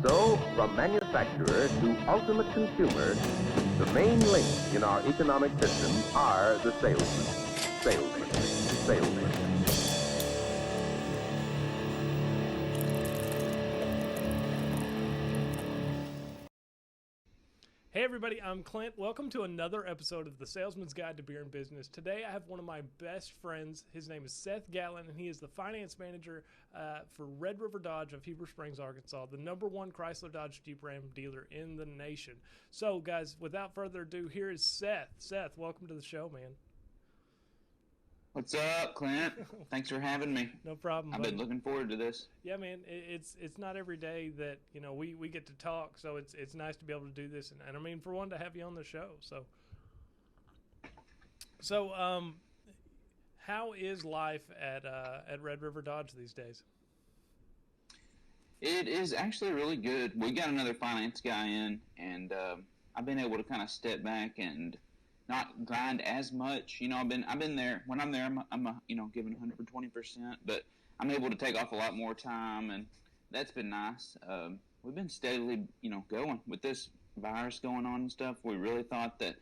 So, from manufacturer to ultimate consumer, the main link in our economic system are the salesmen. Salesmen. Salesmen. Hey everybody, I'm Clint. Welcome to another episode of the Salesman's Guide to Beer and Business. Today I have one of my best friends. His name is Seath Gatlin, and he is the finance manager for Red River Dodge of Heber Springs, Arkansas, the #1 Chrysler Dodge Jeep Ram dealer in the nation. So guys, without further ado, here is Seath. Seath, welcome to the show, man. What's up, Clint? Thanks for having me. No problem. I've been looking forward to this. Yeah, man, it's not every day that we get to talk, so it's nice to be able to do this, and I mean, for one, to have you on the show. So how is life at Red River Dodge these days? It is actually really good. We got another finance guy in, and I've been able to kind of step back and not grind as much. I've been there. When I'm there, I'm giving 120%, but I'm able to take off a lot more time, and that's been nice. We've been steadily, going with this virus going on and stuff. We really thought that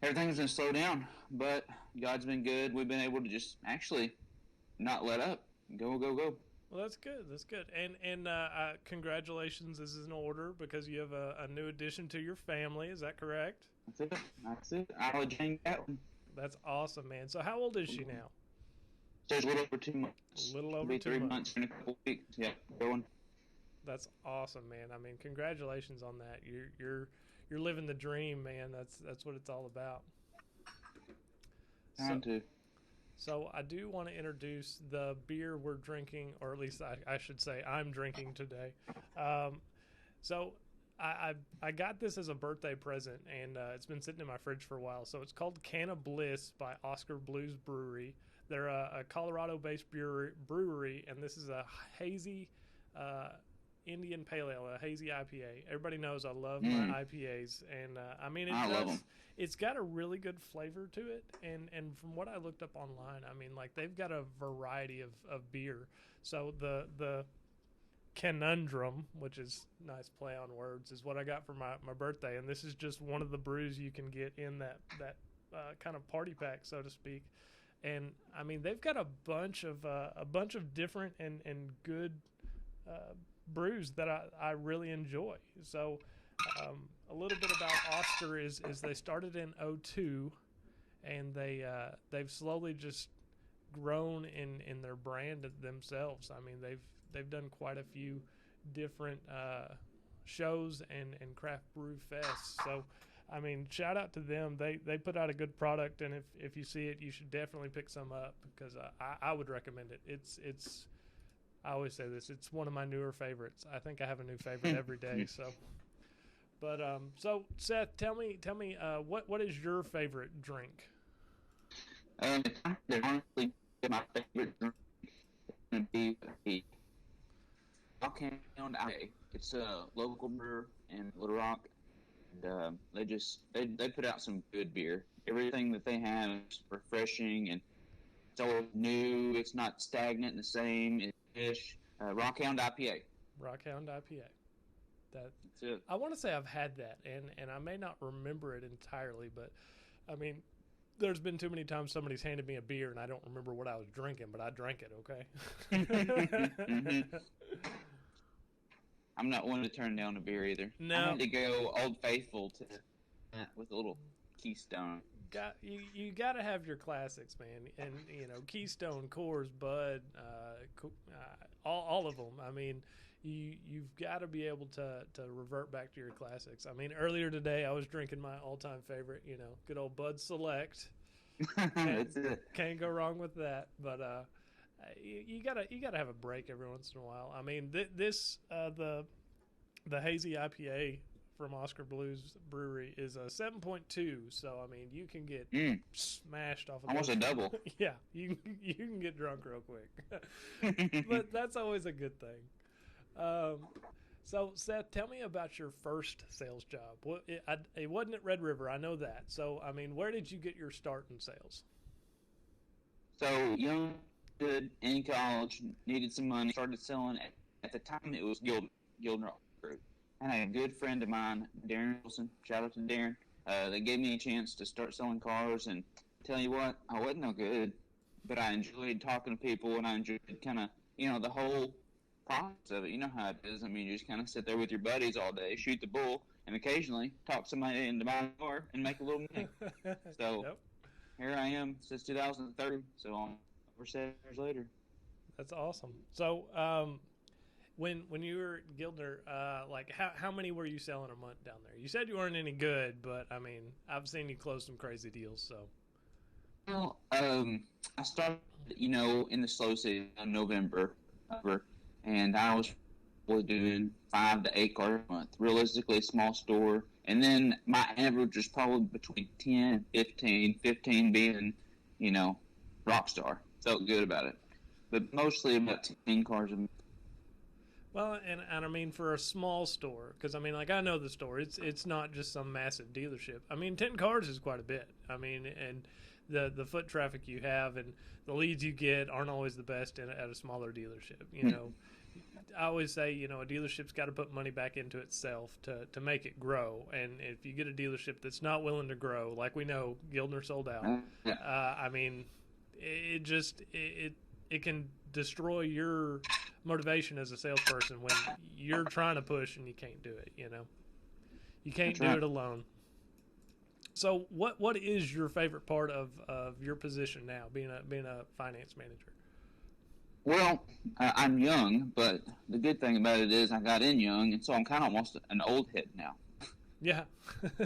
everything was going to slow down, but God's been good. We've been able to just actually not let up. Go. Well, that's good. That's good. And congratulations. This is in order because you have a new addition to your family. Is that correct? That's it. Can Gatlin. That's awesome, man. So how old is she now? She's a little over 2 months. A little over Be 2 3 months. months in a couple weeks. Yeah, going. That's awesome, man. I mean, congratulations on that. You're living the dream, man. That's what it's all about. So I do want to introduce the beer we're drinking, or at least I should say I'm drinking today. So I got this as a birthday present, and it's been sitting in my fridge for a while. So it's called Can-o-bliss by Oskar Blues Brewery. They're a Colorado-based brewery, and this is a hazy Indian Pale Ale, a hazy IPA. Everybody knows I love my IPAs, and I mean love them. It's got a really good flavor to it, and from what I looked up online, I mean, like, they've got a variety of beer. So the conundrum, which is nice play on words, is what I got for my birthday, and this is just one of the brews you can get in that kind of party pack, so to speak. And I mean, they've got a bunch of different and good brews that I really enjoy. So a little bit about Oskar is they started in 2002, and they've slowly just grown in their brand themselves. I mean, they've done quite a few different shows and craft brew fests. So I mean, shout out to them. They put out a good product, and if you see it, you should definitely pick some up, because I would recommend it. It's I always say this, it's one of my newer favorites. I think I have a new favorite every day. So Seath, tell me what is your favorite drink? Honestly, my favorite drink is going to be the Can IPA. It's a local brewer in Little Rock, and they put out some good beer. Everything that they have is refreshing, and it's always new. It's not stagnant and the same. It's fish. Rockhound IPA. Rockhound IPA. That's it. I want to say I've had that, and I may not remember it entirely, but I mean, there's been too many times somebody's handed me a beer and I don't remember what I was drinking, but I drank it. Okay. I'm not one to turn down a beer either. No. I had to go Old Faithful with a little Keystone. You got to have your classics, man, and Keystone, Coors, Bud, all of them. I mean, you've got to be able to revert back to your classics. I mean, earlier today I was drinking my all-time favorite, good old Bud Select. That's it. Can't go wrong with that. But you gotta have a break every once in a while. I mean, the hazy IPA from Oskar Blues Brewery is a 7.2, so I mean, you can get smashed off of almost a double. Yeah, you can get drunk real quick. But that's always a good thing. So Seath, tell me about your first sales job. It wasn't at Red River, I know that. So I mean, where did you get your start in sales? So young, good, in college, needed some money, started selling. At the time, it was Gildenrock. group. And I had a good friend of mine, Darren Wilson, shout out to Darren, that gave me a chance to start selling cars. And tell you what, I wasn't no good, but I enjoyed talking to people, and I enjoyed kind of, the whole process of it. You know how it is. I mean, you just kind of sit there with your buddies all day, shoot the bull, and occasionally talk somebody into buying a car and make a little money. So Yep. here I am since 2030, so over 7 years later. That's awesome. So, when you were at Gildner, like how many were you selling a month down there? You said you weren't any good, but I mean, I've seen you close some crazy deals. So, Well, I started, in the slow season in November, and I was doing 5 to 8 cars a month. Realistically, a small store, and then my average was probably between 10 and 15. 15 being, rock star. Felt good about it, but mostly about 10 cars a month. well, and I mean for a small store, because I mean, like I know the store. It's not just some massive dealership. I mean, 10 cars is quite a bit. I mean, and the foot traffic you have and the leads you get aren't always the best at a smaller dealership. I always say, a dealership's got to put money back into itself to make it grow. And if you get a dealership that's not willing to grow, like we know Gildner sold out, I mean, it can destroy your motivation as a salesperson when you're trying to push and you can't do it. You can't do it alone. So what is your favorite part of your position now, being a finance manager? Well, I'm young, but the good thing about it is I got in young, and so I'm kind of almost an old head now. Yeah.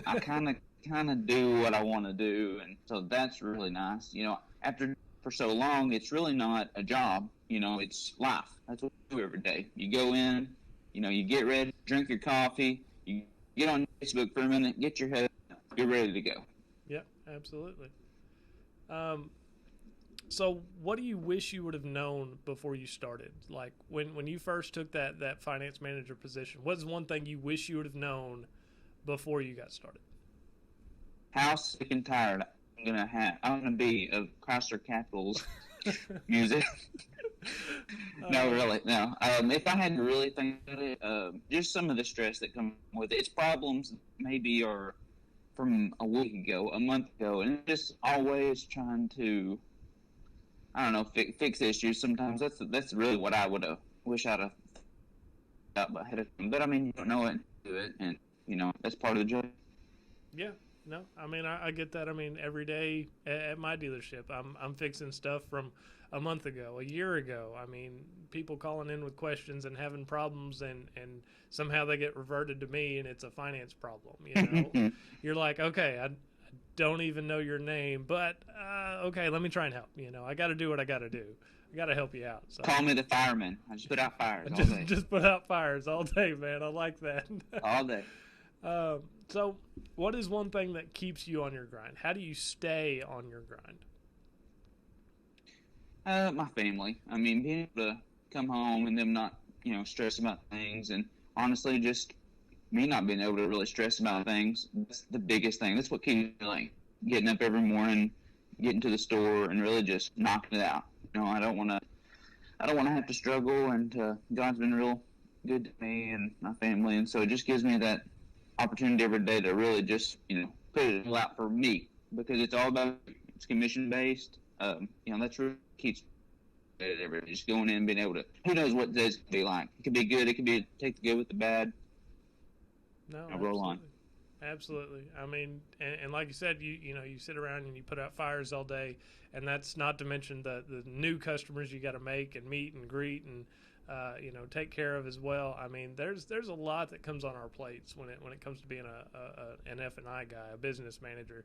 I kind of do what I want to do, and so that's really nice. After for so long, it's really not a job. It's life. That's what we do every day. You go in, you get ready, drink your coffee, you get on Facebook for a minute, get your head up, you're ready to go. Yeah, absolutely. So what do you wish you would have known before you started? Like when you first took that finance manager position, what's one thing you wish you would have known before you got started? How sick and tired I'm gonna be of Chrysler Capital's music. No, really, no. If I had to really think about it, just some of the stress that comes with it. It's problems maybe are from a week ago, a month ago, and just always trying to, I don't know, fix issues. Sometimes that's really what I would have wish I'd have thought ahead of time. But I mean, you don't know it, do it, and that's part of the job. Yeah. No, I mean, I get that. I mean, every day at my dealership, I'm fixing stuff from a month ago, a year ago. I mean, people calling in with questions and having problems, and somehow they get reverted to me, and it's a finance problem. You're like, okay, I don't even know your name, but okay, let me try and help. I got to do what I got to do. I got to help you out. So. Call me the fireman. I just put out fires all day. Just put out fires all day, man. I like that. All day. So what is one thing that keeps you on your grind? How do you stay on your grind? My family. I mean, being able to come home and them not, stress about things, and honestly, just me not being able to really stress about things. That's the biggest thing. That's what keeps me like getting up every morning, getting to the store, and really just knocking it out. I don't want to have to struggle, and God's been real good to me and my family, and so it just gives me that opportunity every day to really just put it all out for me, because it's all about, it's commission based. That's really keeps it every day, just going in and being able to, who knows what today's gonna be like. It could be good, it could be take the good with the bad. No, roll on. Absolutely. I mean, and like you said, you sit around and you put out fires all day, and that's not to mention the new customers you got to make and meet and greet and take care of as well. I mean, there's a lot that comes on our plates when it comes to being an F&I guy, a business manager,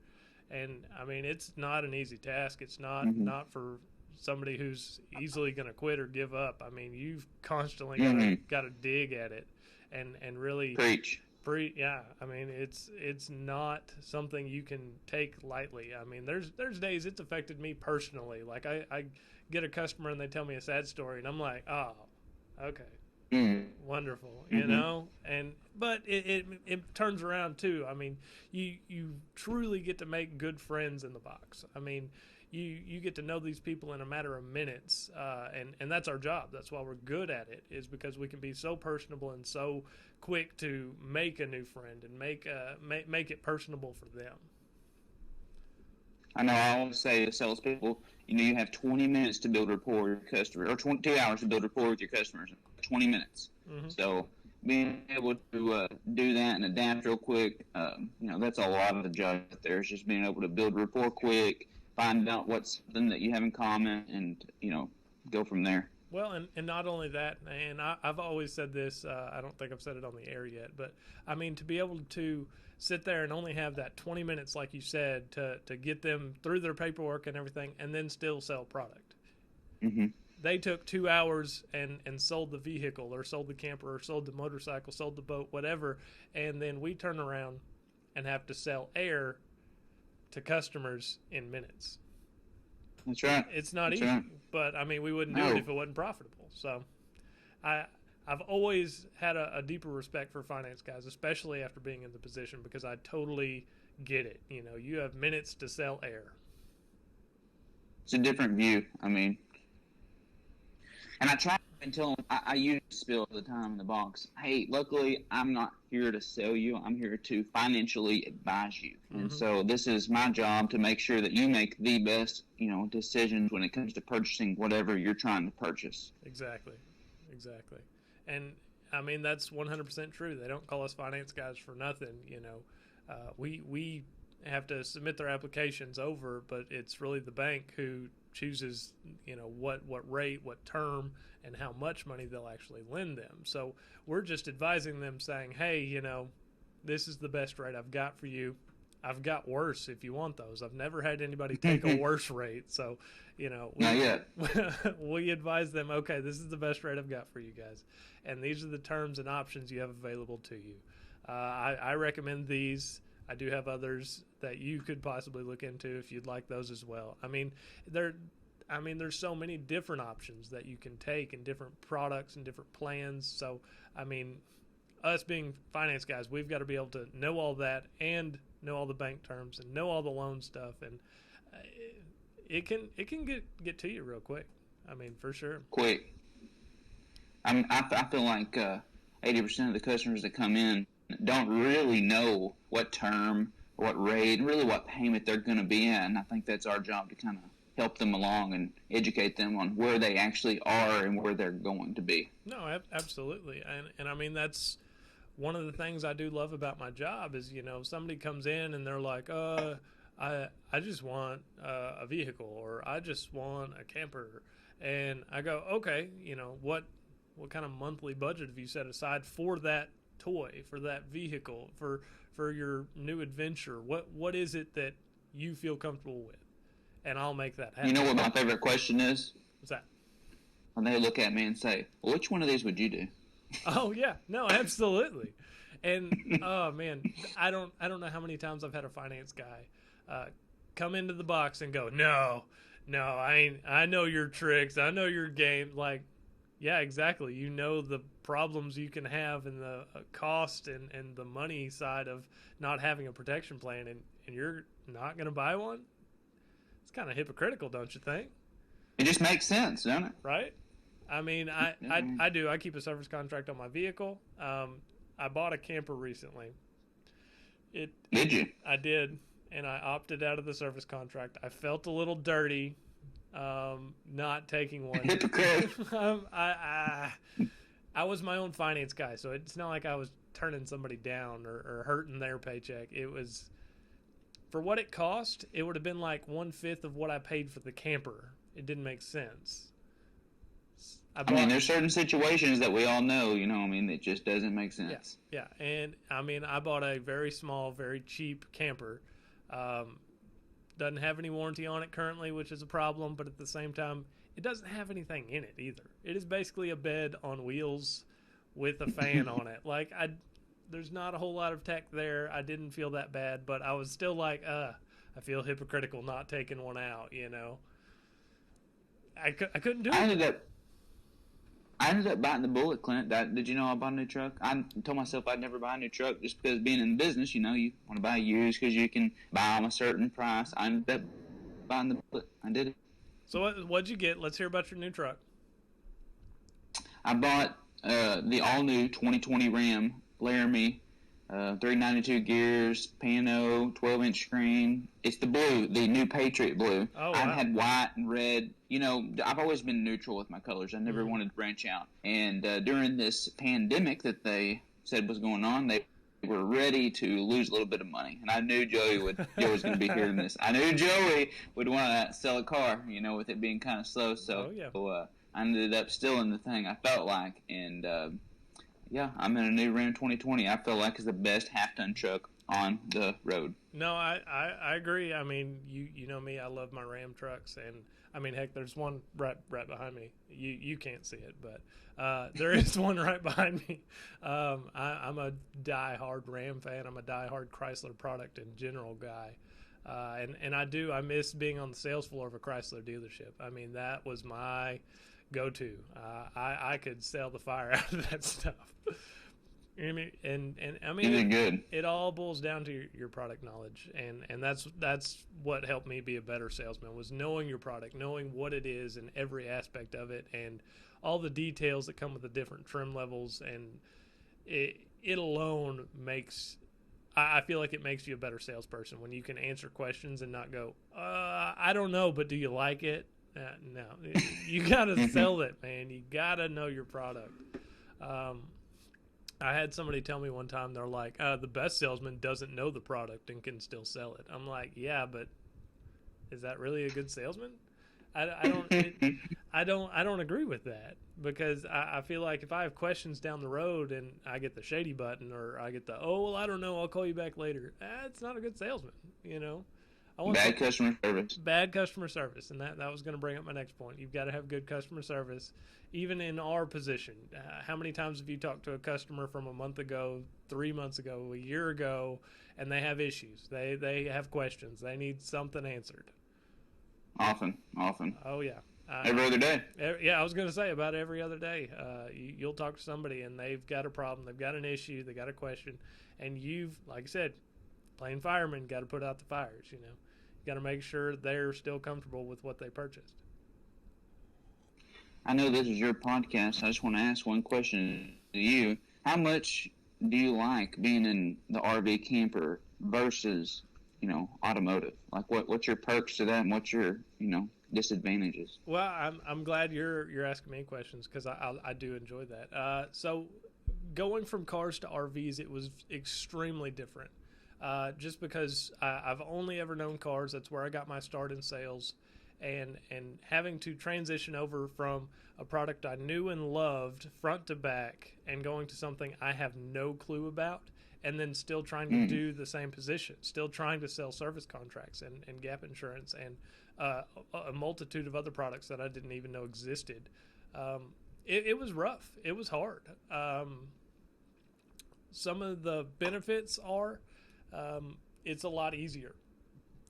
and I mean, it's not an easy task. It's not for somebody who's easily going to quit or give up. I mean, you've constantly got to dig at it and really preach. Yeah, I mean, it's not something you can take lightly. I mean, there's days it's affected me personally. Like I get a customer and they tell me a sad story, and I'm like, oh, okay, wonderful, but it turns around too. I mean, you truly get to make good friends in the box. I mean, you get to know these people in a matter of minutes, and that's our job. That's why we're good at it, is because we can be so personable and so quick to make a new friend and make it personable for them. I know I always say to salespeople, you have 20 minutes to build rapport with your customer, or 2 hours to build rapport with your customers. 20 minutes. Mm-hmm. So being able to do that and adapt real quick, that's a lot of the job out there. Is just being able to build rapport quick, find out what's something that you have in common, and go from there. Well, and not only that, and I've always said this, I don't think I've said it on the air yet, but I mean, to be able to sit there and only have that 20 minutes, like you said, to get them through their paperwork and everything, and then still sell product. Mm-hmm. They took 2 hours and sold the vehicle, or sold the camper, or sold the motorcycle, sold the boat, whatever, and then we turn around and have to sell air to customers in minutes. That's right. It's not That's easy, right. but I mean, we wouldn't do it if it wasn't profitable. So I've always had a deeper respect for finance guys, especially after being in the position, because I totally get it. You have minutes to sell air. It's a different view. I mean, and I try and tell them, I use spill all the time in the box. Hey, luckily, I'm not here to sell you. I'm here to financially advise you. Mm-hmm. And so this is my job to make sure that you make the best, decisions when it comes to purchasing whatever you're trying to purchase. Exactly. And I mean, that's 100% true. They don't call us finance guys for nothing. We have to submit their applications over, but it's really the bank who chooses, what rate, what term, and how much money they'll actually lend them. So we're just advising them, saying, hey, this is the best rate I've got for you. I've got worse if you want those. I've never had anybody take a worse rate. So, not yet. We advise them, okay, this is the best rate I've got for you guys. And these are the terms and options you have available to you. I recommend these. I do have others that you could possibly look into if you'd like those as well. I mean, there's so many different options that you can take, and different products and different plans. So, I mean, us being finance guys, we've got to be able to know all that and know all the bank terms and know all the loan stuff, and it can get to you real quick. I mean, for sure. Quick. I feel like 80% of the customers that come in don't really know what term, what rate, and really what payment they're going to be in. And I think that's our job to kind of help them along and educate them on where they actually are and where they're going to be. No, absolutely. And I mean, that's one of the things I do love about my job is, somebody comes in and they're like, I just want a vehicle, or I just want a camper. And I go, okay, what kind of monthly budget have you set aside for that toy, for that vehicle, for your new adventure? What is it that you feel comfortable with? And I'll make that happen. You know what my favorite question is? What's that? When they look at me and say, well, which one of these would you do? Oh yeah, no, absolutely. And oh man, I don't know how many times I've had a finance guy come into the box and go, no, I know your tricks, I know your game. Like, yeah, exactly. The problems you can have, and the cost and the money side of not having a protection plan, and you're not going to buy one. It's kind of hypocritical, don't you think? It just makes sense, doesn't it? Right? I mean, I do. I keep a service contract on my vehicle. I bought a camper recently. Did you? I did, and I opted out of the service contract. I felt a little dirty not taking one. Hypocrite. I was my own finance guy, so it's not like I was turning somebody down or hurting their paycheck. It was, for what it cost, it would have been like 1/5 of what I paid for the camper. It didn't make sense. I mean, there's certain situations that we all know, it just doesn't make sense. Yeah. And I mean, I bought a very small, very cheap camper. Doesn't have any warranty on it currently, which is a problem, but at the same time, it doesn't have anything in it either. It is basically a bed on wheels with a fan on it. Like, there's not a whole lot of tech there. I didn't feel that bad, but I was still like, I feel hypocritical not taking one out, I couldn't do it. I ended up biting the bullet, Clint. Did you know I bought a new truck? I told myself I'd never buy a new truck just because being in the business, you want to buy used because you can buy them a certain price. I ended up biting the bullet. I did it. So what'd you get? Let's hear about your new truck. I bought the all-new 2020 Ram Laramie, 392 gears, Pano, 12-inch screen. It's the blue, the new Patriot blue. Oh, wow. I've had white and red. You know, I've always been neutral with my colors. I never wanted to branch out. And during this pandemic that they said was going on, they were ready to lose a little bit of money. And I knew Joey was going to be hearing this. I knew Joey would want to sell a car, you know, with it being kind of slow. So, I ended up still in the thing, I felt like. And, yeah, I'm in a new Ram 2020. I feel like it's the best half-ton truck on the road. No, I agree. I mean, you know me, I love my Ram trucks, and I mean, heck, there's one right behind me. You can't see it, but there is one right behind me. I'm a die-hard Ram fan. I'm a die-hard Chrysler product in general guy. And I miss being on the sales floor of a Chrysler dealership. I mean, that was my go-to. I could sell the fire out of that stuff. And I mean, good. It all boils down to your product knowledge, and that's what helped me be a better salesman, was knowing your product, knowing what it is and every aspect of it, and all the details that come with the different trim levels, and it alone makes. I feel like it makes you a better salesperson when you can answer questions and not go, I don't know, but do you like it? No, you gotta sell it, man. You gotta know your product. I had somebody tell me one time, they're like, the best salesman doesn't know the product and can still sell it. I'm like, yeah, but is that really a good salesman? I don't agree with that, because I feel like if I have questions down the road and I get the shady button, or I get the, I don't know, I'll call you back later. It's not a good salesman, you know. Bad customer service. Bad customer service, and that was going to bring up my next point. You've got to have good customer service, even in our position. How many times have you talked to a customer from a month ago, 3 months ago, a year ago, and they have issues? They have questions. They need something answered. Often. Oh, yeah. Every other day. Yeah, I was going to say about every other day. You'll talk to somebody, and they've got a problem. They've got an issue. They got a question. And you've, like I said, plain fireman, got to put out the fires, you know. You got to make sure they're still comfortable with what they purchased. I know this is your podcast. I just want to ask one question to you. How much do you like being in the RV camper versus, you know, automotive? Like, what's your perks to that, and what's your, you know, disadvantages? Well, I'm glad you're asking me questions, because I do enjoy that. So going from cars to RVs, it was extremely different. Just because I've only ever known cars. That's where I got my start in sales, and having to transition over from a product I knew and loved front to back and going to something I have no clue about, and then still trying to do the same position, still trying to sell service contracts and gap insurance and a multitude of other products that I didn't even know existed. It was rough. It was hard. Some of the benefits are, it's a lot easier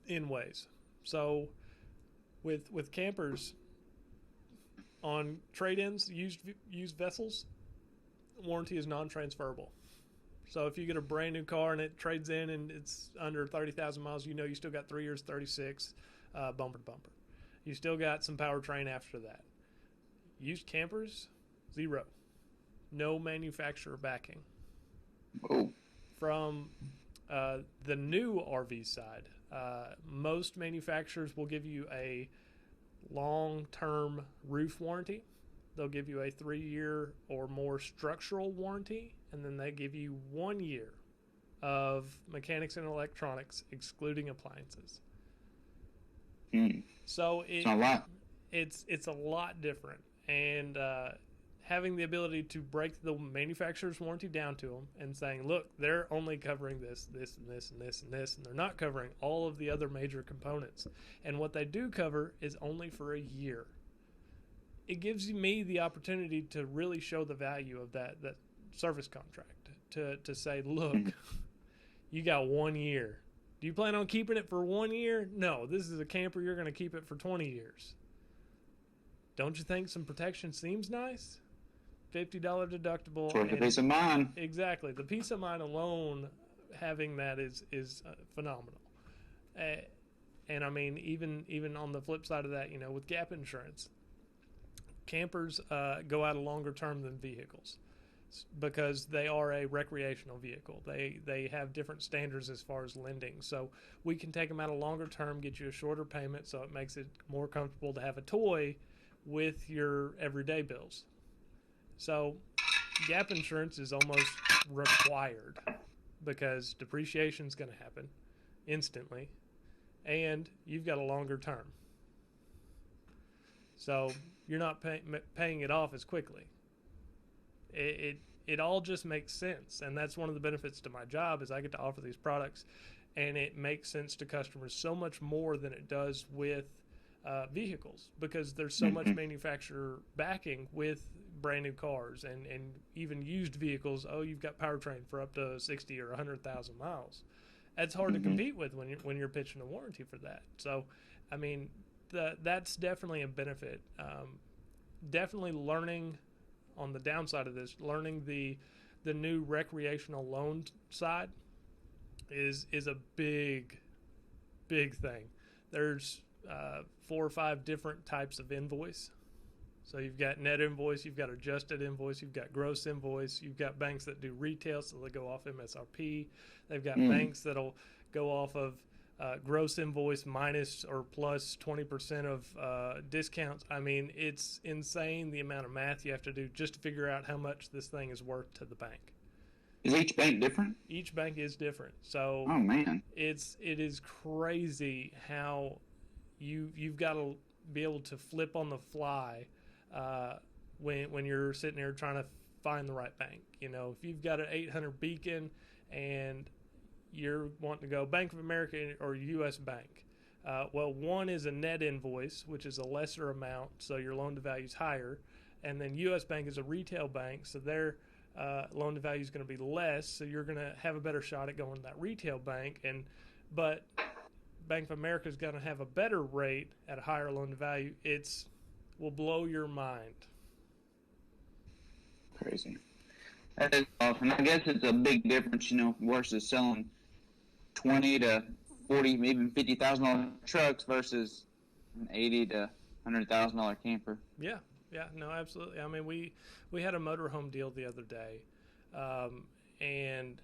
in ways. So with campers, on trade-ins, used vessels, warranty is non-transferable. So if you get a brand new car and it trades in and it's under 30,000 miles, you know you still got 3 years, 36, bumper to bumper. You still got some powertrain after that. Used campers, 0. No manufacturer backing. Oh. From the new RV side, most manufacturers will give you a long-term roof warranty. They'll give you a 3-year or more structural warranty, and then they give you 1 year of mechanics and electronics, excluding appliances. So it's a lot different, and having the ability to break the manufacturer's warranty down to them and saying, look, they're only covering this, this, and this, and this, and this, and they're not covering all of the other major components. And what they do cover is only for a year. It gives me the opportunity to really show the value of that service contract, to say, look, you got 1 year. Do you plan on keeping it for 1 year? No, this is a camper. You're going to keep it for 20 years. Don't you think some protection seems nice? $50 deductible. For the peace of mind. Exactly. The peace of mind alone, having that is phenomenal. And I mean, even on the flip side of that, you know, with gap insurance, campers go out a longer term than vehicles because they are a recreational vehicle. They have different standards as far as lending. So we can take them out a longer term, get you a shorter payment, so it makes it more comfortable to have a toy with your everyday bills. So gap insurance is almost required because depreciation is going to happen instantly, and you've got a longer term. So you're not paying it off as quickly. It all just makes sense, and that's one of the benefits to my job is I get to offer these products, and it makes sense to customers so much more than it does with vehicles because there's so much manufacturer backing with brand new cars and even used vehicles. Oh, you've got powertrain for up to 60 or 100,000 miles. That's hard to compete with when you're pitching a warranty for that. So, I mean, that's definitely a benefit. Definitely learning on the downside of this, learning the new recreational loan side is a big thing. There's 4 or 5 different types of invoice. So you've got net invoice, you've got adjusted invoice, you've got gross invoice, you've got banks that do retail, so they go off MSRP. They've got banks that'll go off of gross invoice minus or plus 20% of discounts. I mean, it's insane the amount of math you have to do just to figure out how much this thing is worth to the bank. Is each bank different? Each bank is different. So oh man, it is crazy how you've got to be able to flip on the fly when you're sitting there trying to find the right bank. You know, if you've got an 800 Beacon and you're wanting to go Bank of America or U.S. Bank, well, one is a net invoice, which is a lesser amount, so your loan to value is higher, and then U.S. Bank is a retail bank, so their loan to value is going to be less, so you're going to have a better shot at going to that retail bank. But Bank of America is going to have a better rate at a higher loan to value. Will blow your mind. Crazy. That is awesome. I guess it's a big difference, you know, versus selling 20 to 40, maybe $50,000 trucks versus an $80 to $100,000 camper. Yeah, no, absolutely. I mean, we had a motorhome deal the other day, and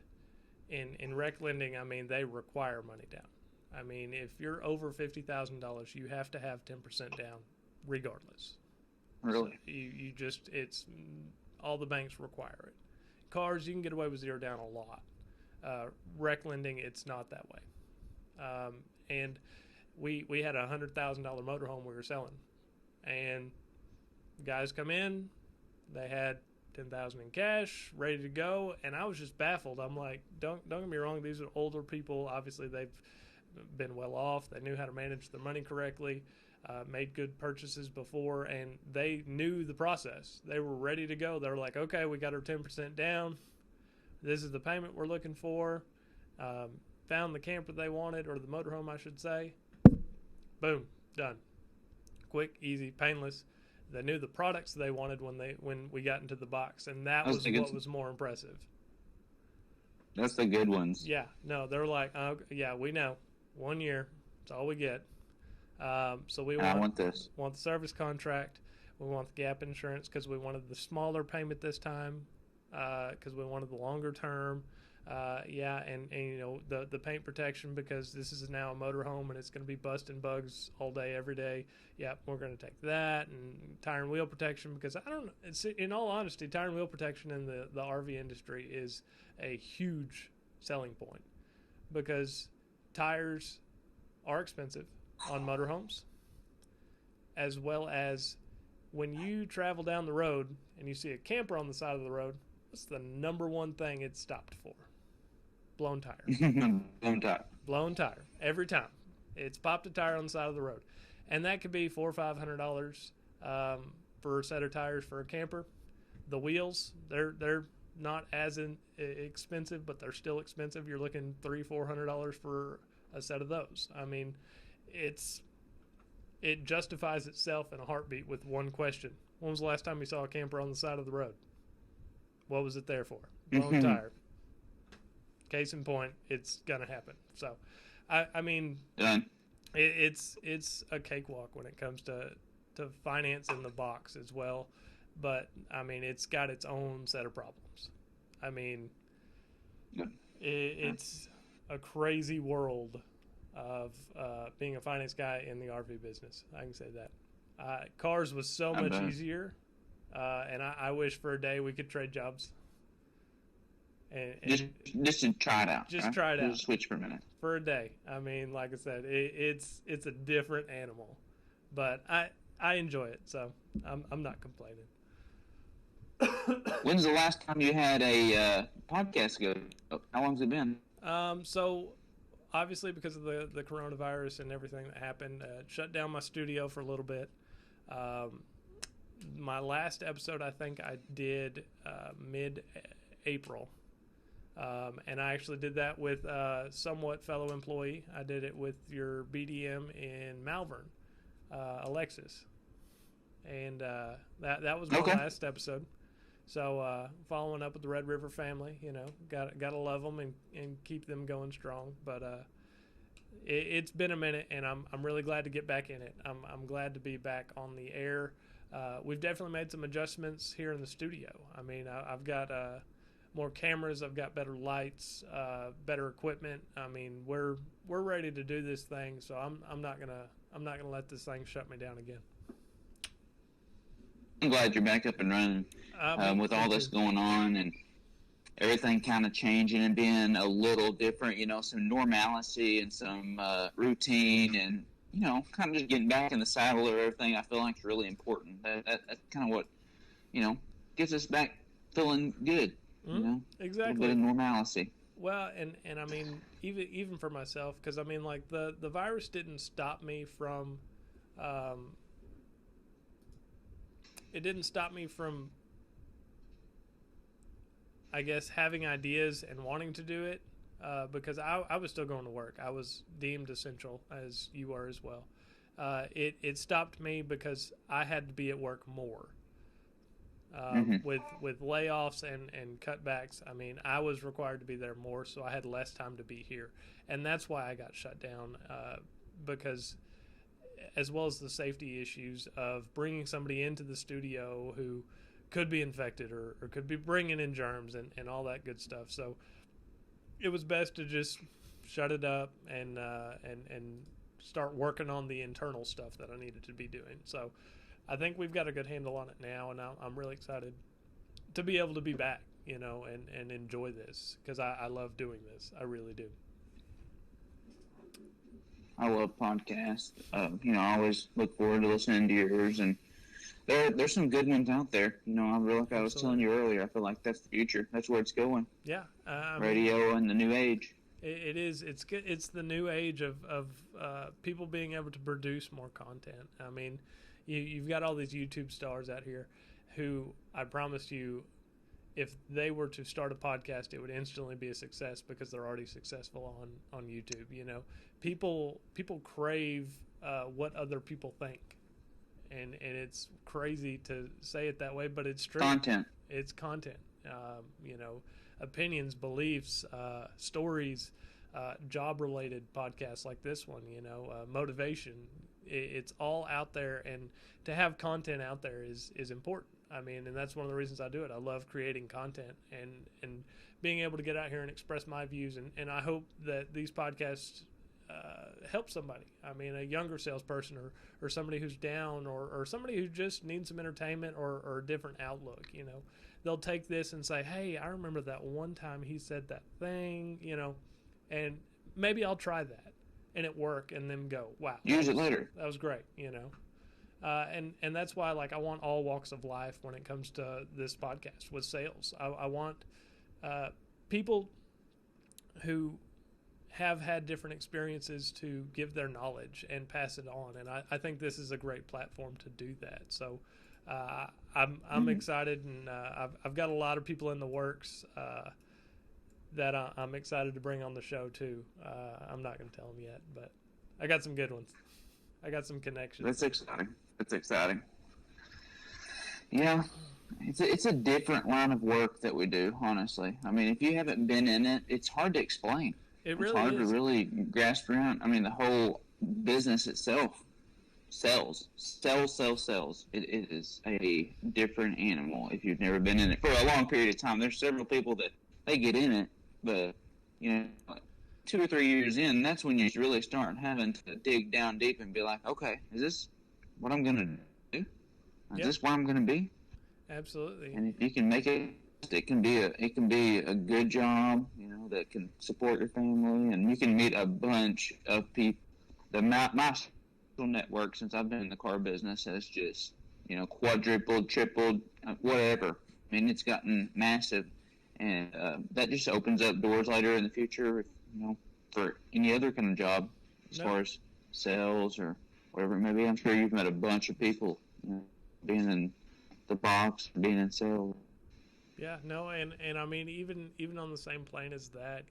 in rec lending, I mean, they require money down. I mean, if you're over $50,000, you have to have 10% down, regardless. Really? So you just all the banks require it. Cars, you can get away with zero down a lot. Rec lending, it's not that way. And we had a $100,000 motorhome we were selling, and guys come in, they had $10,000 in cash, ready to go, and I was just baffled. I'm like, don't get me wrong, these are older people. Obviously, they've been well off. They knew how to manage their money correctly, made good purchases before, and they knew the process. They were ready to go. They were like, okay, we got our 10% down. This is the payment we're looking for. Found the camper they wanted, or the motorhome, I should say. Boom, done. Quick, easy, painless. They knew the products they wanted when we got into the box, and that was what was more impressive. That's the good ones. Yeah, no, they're like, oh, yeah, we know. 1 year, that's all we get. So we want the service contract. We want the gap insurance because we wanted the smaller payment this time, because we wanted the longer term. And you know, the paint protection because this is now a motorhome and it's going to be busting bugs all day, every day. Yeah, we're going to take that. And tire and wheel protection because I don't know. In all honesty, tire and wheel protection in the RV industry is a huge selling point because tires are expensive on motorhomes, as well as when you travel down the road and you see a camper on the side of the road, what's the number one thing it's stopped for? Blown tire. Blown tire. Every time. It's popped a tire on the side of the road. And that could be $400 or $500 for a set of tires for a camper. The wheels, they're not as expensive, but they're still expensive. You're looking $300-$400 for a set of those. I mean, it justifies itself in a heartbeat with one question. When was the last time you saw a camper on the side of the road? What was it there for? Blown tire. Case in point, it's going to happen. So, I mean, done. It's a cakewalk when it comes to finance in the box as well, but I mean it's got its own set of problems. I mean, it's a crazy world of being a finance guy in the RV business. I can say that. Cars was so much easier, and I wish for a day we could trade jobs. And just to try it out. Just right? Try it out. Just switch for a minute. For a day. I mean, like I said, it's a different animal, but I enjoy it, so I'm not complaining. When's the last time you had a podcast go? How long's it been? So obviously because of the coronavirus and everything that happened, shut down my studio for a little bit. My last episode, I think I did mid-April. And I actually did that with a somewhat fellow employee. I did it with your BDM in Malvern, Alexis. And that was my last episode. So following up with the Red River family, got to love them and keep them going strong. But it's been a minute, and I'm really glad to get back in it. I'm glad to be back on the air. We've definitely made some adjustments here in the studio. I mean, I've got more cameras. I've got better lights, better equipment. I mean, we're ready to do this thing. So I'm not gonna let this thing shut me down again. I'm glad you're back up and running with all this going on and everything kind of changing and being a little different. Some normalcy and some routine and kind of just getting back in the saddle of everything. I feel like it's really important. That's kind of what gets us back feeling good. Exactly. A little bit of normalcy. Well, and I mean, even for myself, because I mean, like the virus didn't stop me from, I guess, having ideas and wanting to do it, because I was still going to work. I was deemed essential, as you are as well. It stopped me because I had to be at work more. With layoffs and cutbacks, I mean, I was required to be there more, so I had less time to be here. And that's why I got shut down, because as well as the safety issues of bringing somebody into the studio who could be infected or could be bringing in germs and all that good stuff. So it was best to just shut it up and start working on the internal stuff that I needed to be doing. So I think we've got a good handle on it now, and I'm really excited to be able to be back, and enjoy this, because I love doing this. I really do. I love podcasts. I always look forward to listening to yours, and there's some good ones out there. I feel like I was telling you earlier, I feel like that's the future. That's where it's going. Yeah. Radio and the new age. It is. It's good. It's the new age of people being able to produce more content. I mean, you've got all these YouTube stars out here who, I promise you, if they were to start a podcast, it would instantly be a success because they're already successful on YouTube. People crave what other people think, and it's crazy to say it that way, but it's true. Content. It's content. Opinions, beliefs, stories, job-related podcasts like this one. Motivation. It's all out there, and to have content out there is important. I mean, and that's one of the reasons I do it. I love creating content and being able to get out here and express my views, and I hope that these podcasts help somebody. I mean, a younger salesperson or somebody who's down or somebody who just needs some entertainment or a different outlook. They'll take this and say, hey, I remember that one time he said that thing, and maybe I'll try that. And it work, and then go, wow. Use it later. That was great, and that's why, I want all walks of life when it comes to this podcast with sales. I want people who have had different experiences to give their knowledge and pass it on, and I think this is a great platform to do that. So I'm excited, and I've got a lot of people in the works that I'm excited to bring on the show too. I'm not going to tell them yet, but I got some good ones. I got some connections. That's exciting. Yeah, it's a different line of work that we do, honestly. I mean, if you haven't been in it, it's hard to explain. It's hard to really grasp around. I mean, the whole business itself sells. It is a different animal if you've never been in it for a long period of time. There's several people that they get in it, but 2 or 3 years in, that's when you really start having to dig down deep and be like, okay, is this what I'm gonna do? Is this where I'm gonna be? Absolutely. And if you can make it, it can be a good job, that can support your family, and you can meet a bunch of people. My social network since I've been in the car business has just quadrupled, tripled, whatever. I mean, it's gotten massive, and that just opens up doors later in the future, for any other kind of job, as far as sales or whatever it may be. I'm sure you've met a bunch of people, being in the box, being in sales. Yeah, no, and I mean, even on the same plane as that,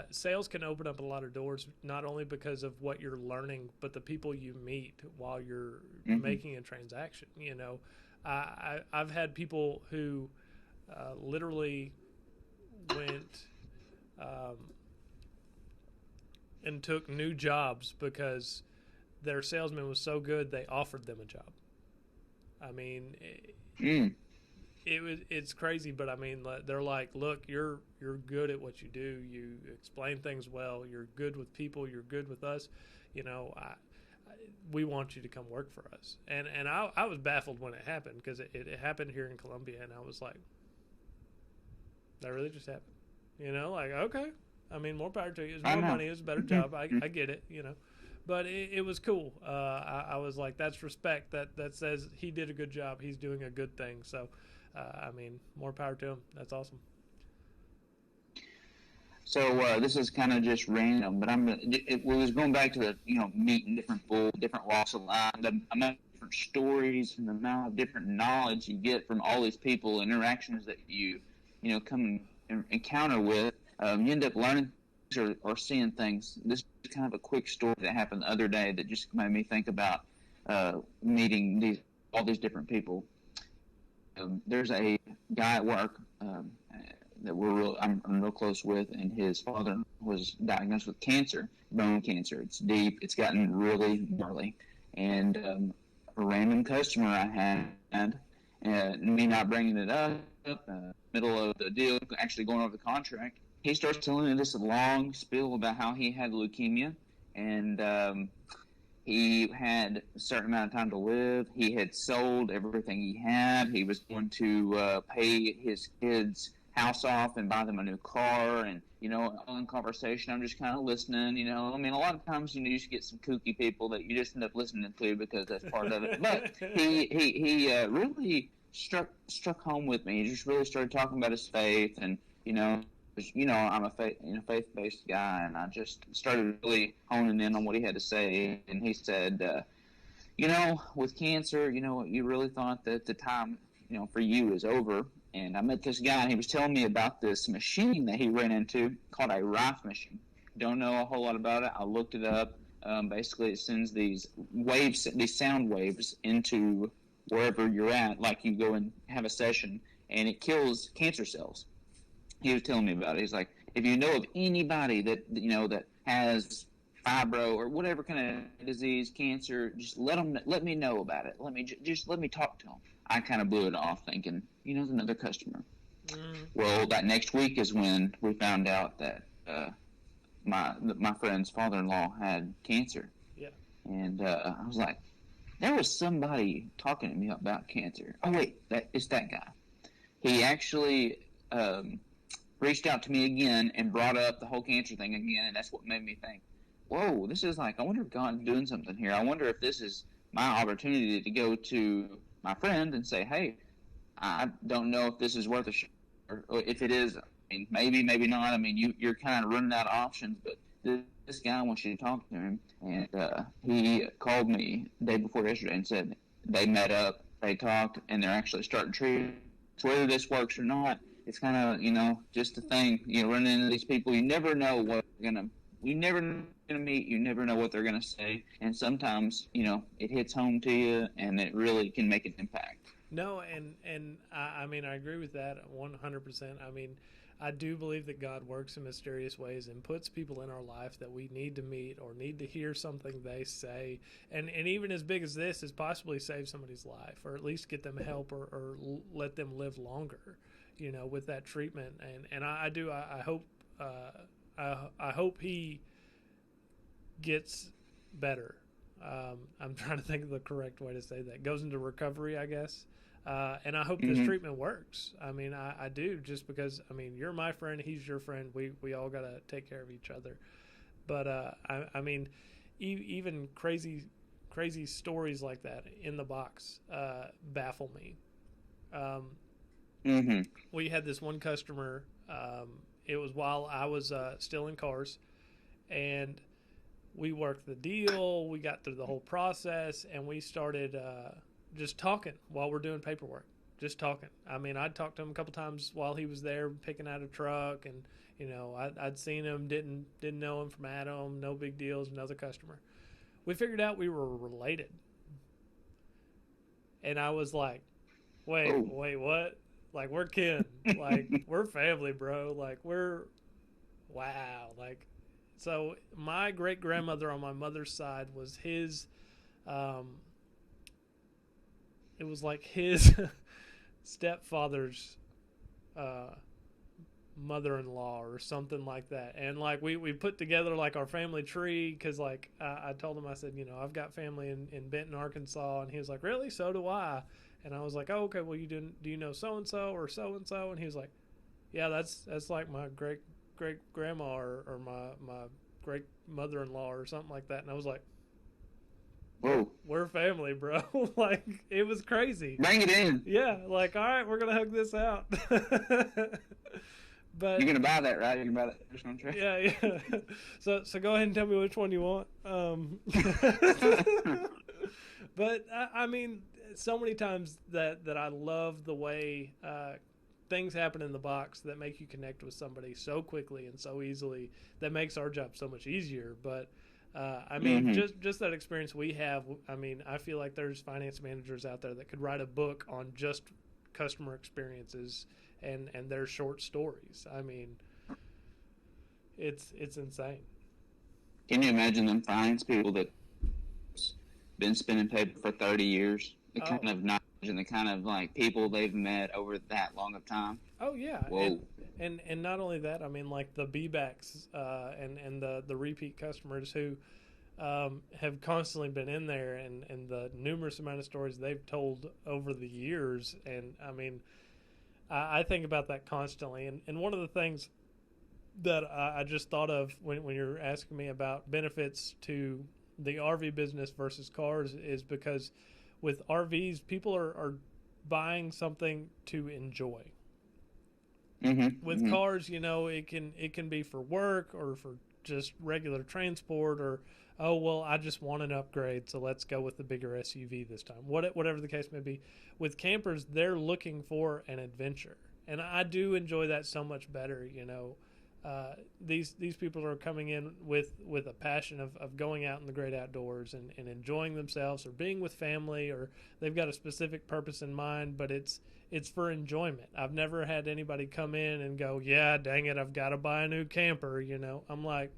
sales can open up a lot of doors, not only because of what you're learning, but the people you meet while you're making a transaction. I've had people who literally went and took new jobs because their salesman was so good they offered them a job. I mean, it's crazy, but I mean, they're like, look, you're good at what you do. You explain things well. You're good with people. You're good with us. We want you to come work for us. And I was baffled when it happened, because it happened here in Columbia, and I was like, that really just happened. Like, okay. I mean, more power to you. It's more money. It's a better job. I get it, But it was cool. I was like, that's respect. That says he did a good job. He's doing a good thing. So, I mean, more power to him. That's awesome. So this is kind of just random, but we was going back to the meeting different walks of life, the amount of different stories, and the amount of different knowledge you get from all these people, interactions that you come and encounter with. You end up learning or seeing things. This is kind of a quick story that happened the other day that just made me think about meeting all these different people. There's a guy at work that I'm real close with, and his father was diagnosed with cancer, bone cancer. It's deep. It's gotten really gnarly. And a random customer I had, me not bringing it up, middle of the deal, actually going over the contract, he starts telling me this long spiel about how he had leukemia, and he had a certain amount of time to live. He had sold everything he had. He was going to pay his kids' house off and buy them a new car. And, in conversation, I'm just kind of listening, I mean, a lot of times, you just get some kooky people that you just end up listening to because that's part of it. But he really struck home with me. He just really started talking about his faith, and, I'm a faith-based guy, and I just started really honing in on what he had to say. And he said, with cancer, you really thought that the time, for you is over. And I met this guy, and he was telling me about this machine that he ran into called a rife machine. Don't know a whole lot about it. I looked it up. Basically, it sends these sound waves into wherever you're at, like you go and have a session, and it kills cancer cells. He was telling me about it. He's like, if you know of anybody that that has fibro or whatever kind of disease, cancer, just let me know about it. Let me talk to them. I kind of blew it off, thinking, there's another customer. Well, that next week is when we found out that my friend's father-in-law had cancer. Yeah. And I was like, there was somebody talking to me about cancer. Oh wait, it's that guy. He actually reached out to me again and brought up the whole cancer thing again, and that's what made me think, whoa, this is like, I wonder if God's doing something here. I wonder if this is my opportunity to go to my friend and say, hey, I don't know if this is worth a shot, or if it is, I mean, maybe not. I mean, you're kind of running out of options, but this guy wants you to talk to him. And he called me the day before yesterday and said they met up, they talked, and they're actually starting treatment. So whether this works or not, it's kind of, just a thing. Running into these people, you never know what you never gonna meet. You never know what they're gonna say, and sometimes, it hits home to you, and it really can make an impact. No, and I mean I agree with that 100%. I mean, I do believe that God works in mysterious ways and puts people in our life that we need to meet or need to hear something they say, and even as big as this is possibly save somebody's life or at least get them help or let them live longer, you know, with that treatment. And I hope I hope he gets better. I'm trying to think of the correct way to say that. Goes into recovery, I guess. And I hope this treatment works. I mean, I do, just because, I mean, you're my friend, he's your friend. We all got to take care of each other. But, I mean, even crazy stories like that in the box baffle me. We had this one customer, it was while I was still in cars, and we worked the deal, we got through the whole process, and we started just talking while we're doing paperwork. Just talking. I mean, I'd talked to him a couple times while he was there picking out a truck, and you know, I'd seen him, didn't know him from Adam, no big deals, another customer. We figured out we were related, and I was like, wait, what? Like, we're kin, like we're family, bro. Like wow, like. So my great grandmother on my mother's side was his. It was like his stepfather's mother-in-law or something like that. And like we put together like our family tree, because like I told him, I said, you know, I've got family in Benton, Arkansas, and he was like, really? So do I. And I was like, oh, okay, well, do you know so and so or so and so? And he was like, yeah, that's like my great grandma or my great mother-in-law or something like that. And I was like, whoa, we're family, bro. Like, it was crazy. Bring it in. Yeah, like, all right, we're gonna hug this out. But you're gonna buy that, right? You're gonna buy that personal tray. Yeah. So go ahead and tell me which one you want. But I mean, so many times that I love the way things happen in the box that make you connect with somebody so quickly and so easily, that makes our job so much easier. But I mean, just that experience we have, I mean, I feel like there's finance managers out there that could write a book on just customer experiences and their short stories. I mean, it's insane. Can you imagine them finance people that been spending paper for 30 years? The kind of knowledge and the kind of like people they've met over that long of time. Oh yeah. Whoa. And not only that, I mean, like the B-backs and the repeat customers who have constantly been in there, and the numerous amount of stories they've told over the years. And I mean, I think about that constantly. And one of the things that I just thought of when you're asking me about benefits to the RV business versus cars is because with RVs, people are buying something to enjoy. With cars, you know, it can be for work or for just regular transport, or, oh, well, I just want an upgrade, so let's go with the bigger SUV this time. Whatever the case may be. With campers, they're looking for an adventure. And I do enjoy that so much better, you know. These people are coming in with a passion of going out in the great outdoors and enjoying themselves, or being with family, or they've got a specific purpose in mind, but it's for enjoyment. I've never had anybody come in and go, yeah, dang it, I've got to buy a new camper, you know. I'm like,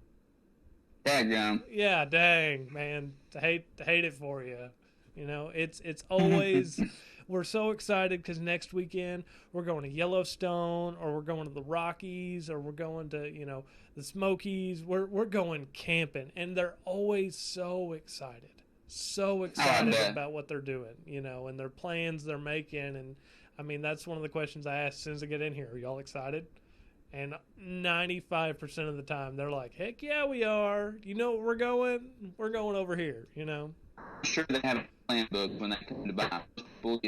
yeah, dang, man, to hate it for you. You know, it's always we're so excited because next weekend we're going to Yellowstone, or we're going to the Rockies, or we're going to, you know, the Smokies. We're going camping, and they're always so excited about what they're doing, you know, and their plans they're making. And I mean, that's one of the questions I ask as soon as I get in here. Are y'all excited? And 95% of the time they're like, heck yeah, we are. You know where we're going? We're going over here, you know. I'm sure they have a plan book when they come to buy. People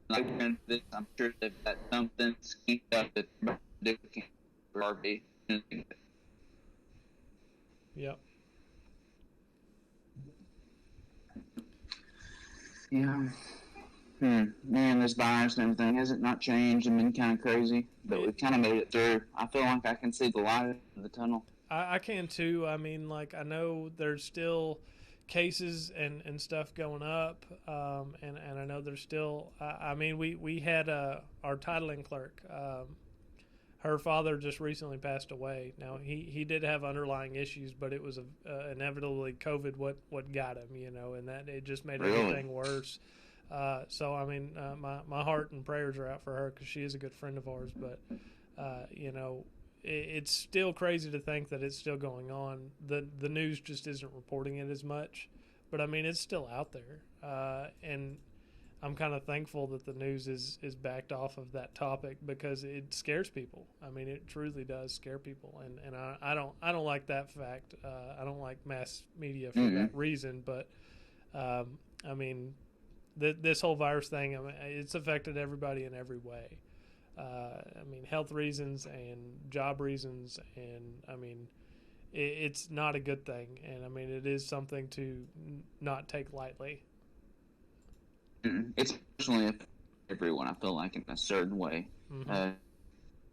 I'm sure they've got something schemed up that they're going to do for RV. Yep. Yeah. Man, this virus and everything, has it not changed and been kind of crazy? But we've kind of made it through. I feel like I can see the light in the tunnel. I can too. I mean, like, I know there's still, cases and stuff going up, and I know there's still. I mean, we had our titling clerk. Her father just recently passed away. Now he did have underlying issues, but it was inevitably COVID what got him, and that it just made everything worse. So I mean, my heart and prayers are out for her because she is a good friend of ours. But it's still crazy to think that it's still going on. The news just isn't reporting it as much, but I mean it's still out there, and I'm kind of thankful that the news is backed off of that topic because it scares people. I mean, it truly does scare people, and I don't like that fact. I don't like mass media for that reason, but I mean, this whole virus thing, I mean, it's affected everybody in every way. I mean, health reasons and job reasons, and I mean, it's not a good thing, and I mean, it is something to not take lightly. It's personally affected everyone, I feel like, in a certain way. Mm-hmm.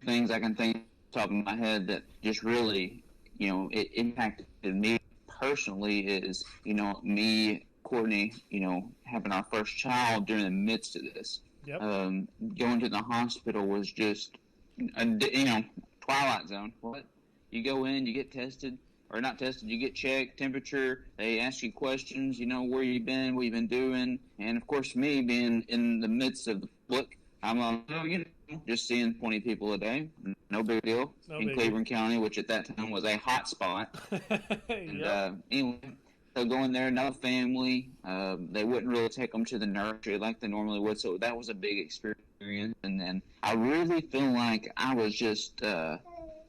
Things I can think off the top of my head that just really, it impacted me personally is, me, Courtney, having our first child during the midst of this. Yep. Going to the hospital was just, twilight zone. What? You go in, you get tested, or not tested, you get checked, temperature, they ask you questions, where you been, what you been doing, and of course me being in the midst of the look, I'm just seeing 20 people a day, no big deal, in Cleveland County, which at that time was a hot spot. And anyway, so going there, no family, they wouldn't really take them to the nursery like they normally would, so that was a big experience. And then I really feel like I was just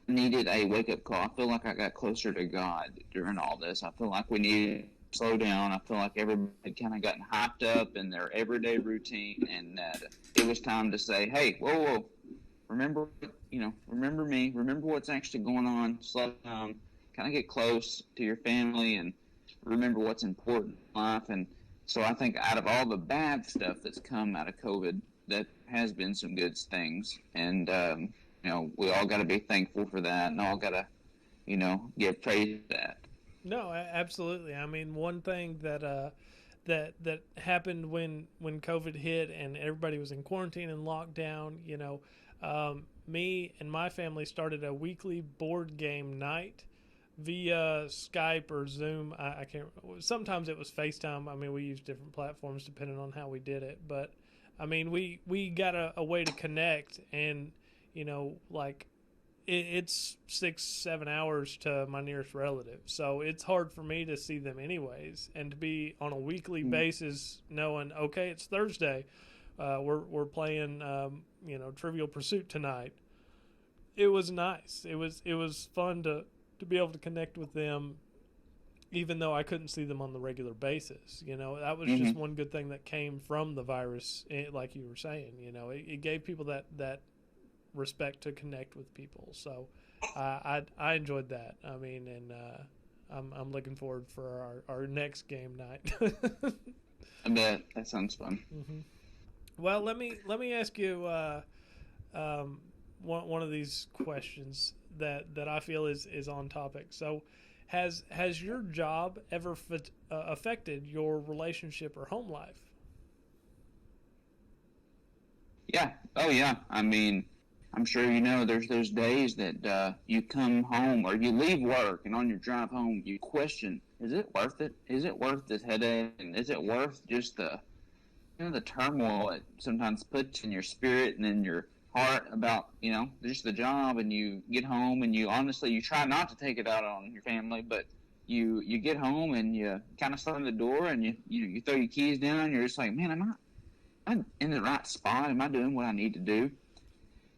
needed a wake-up call. I feel like I got closer to God during all this. I feel like we needed to slow down. I feel like everybody had kind of gotten hyped up in their everyday routine, and that it was time to say, hey, whoa, remember me, remember what's actually going on, slow down, kind of get close to your family, and remember what's important in life. And so I think out of all the bad stuff that's come out of COVID, that has been some good things. And, we all got to be thankful for that, and all got to, give praise for that. No, absolutely. I mean, one thing that happened when COVID hit and everybody was in quarantine and lockdown, me and my family started a weekly board game night via Skype or Zoom. I can't. Sometimes it was FaceTime. I mean, we used different platforms depending on how we did it. But I mean, we got a way to connect, and it's 6-7 hours to my nearest relative, so it's hard for me to see them anyways, and to be on a weekly basis knowing, okay, it's Thursday, we're playing Trivial Pursuit tonight. It was nice. It was fun to be able to connect with them, even though I couldn't see them on the regular basis. That was just one good thing that came from the virus, like you were saying. It gave people that respect to connect with people. So I enjoyed that. I mean, and I'm looking forward for our next game night. I bet that sounds fun. Mm-hmm. Well, let me ask you one of these questions that I feel is on topic. So, has your job ever affected your relationship or home life? Yeah. Oh, yeah. I mean, I'm sure there's those days that you come home or you leave work, and on your drive home you question, is it worth it? Is it worth this headache? And is it worth just the turmoil it sometimes puts in your spirit and in your heart about just the job? And you get home and you try not to take it out on your family, but you get home and you kind of slam the door and you throw your keys down and you're just like, man, am I in the right spot? Am I doing what I need to do?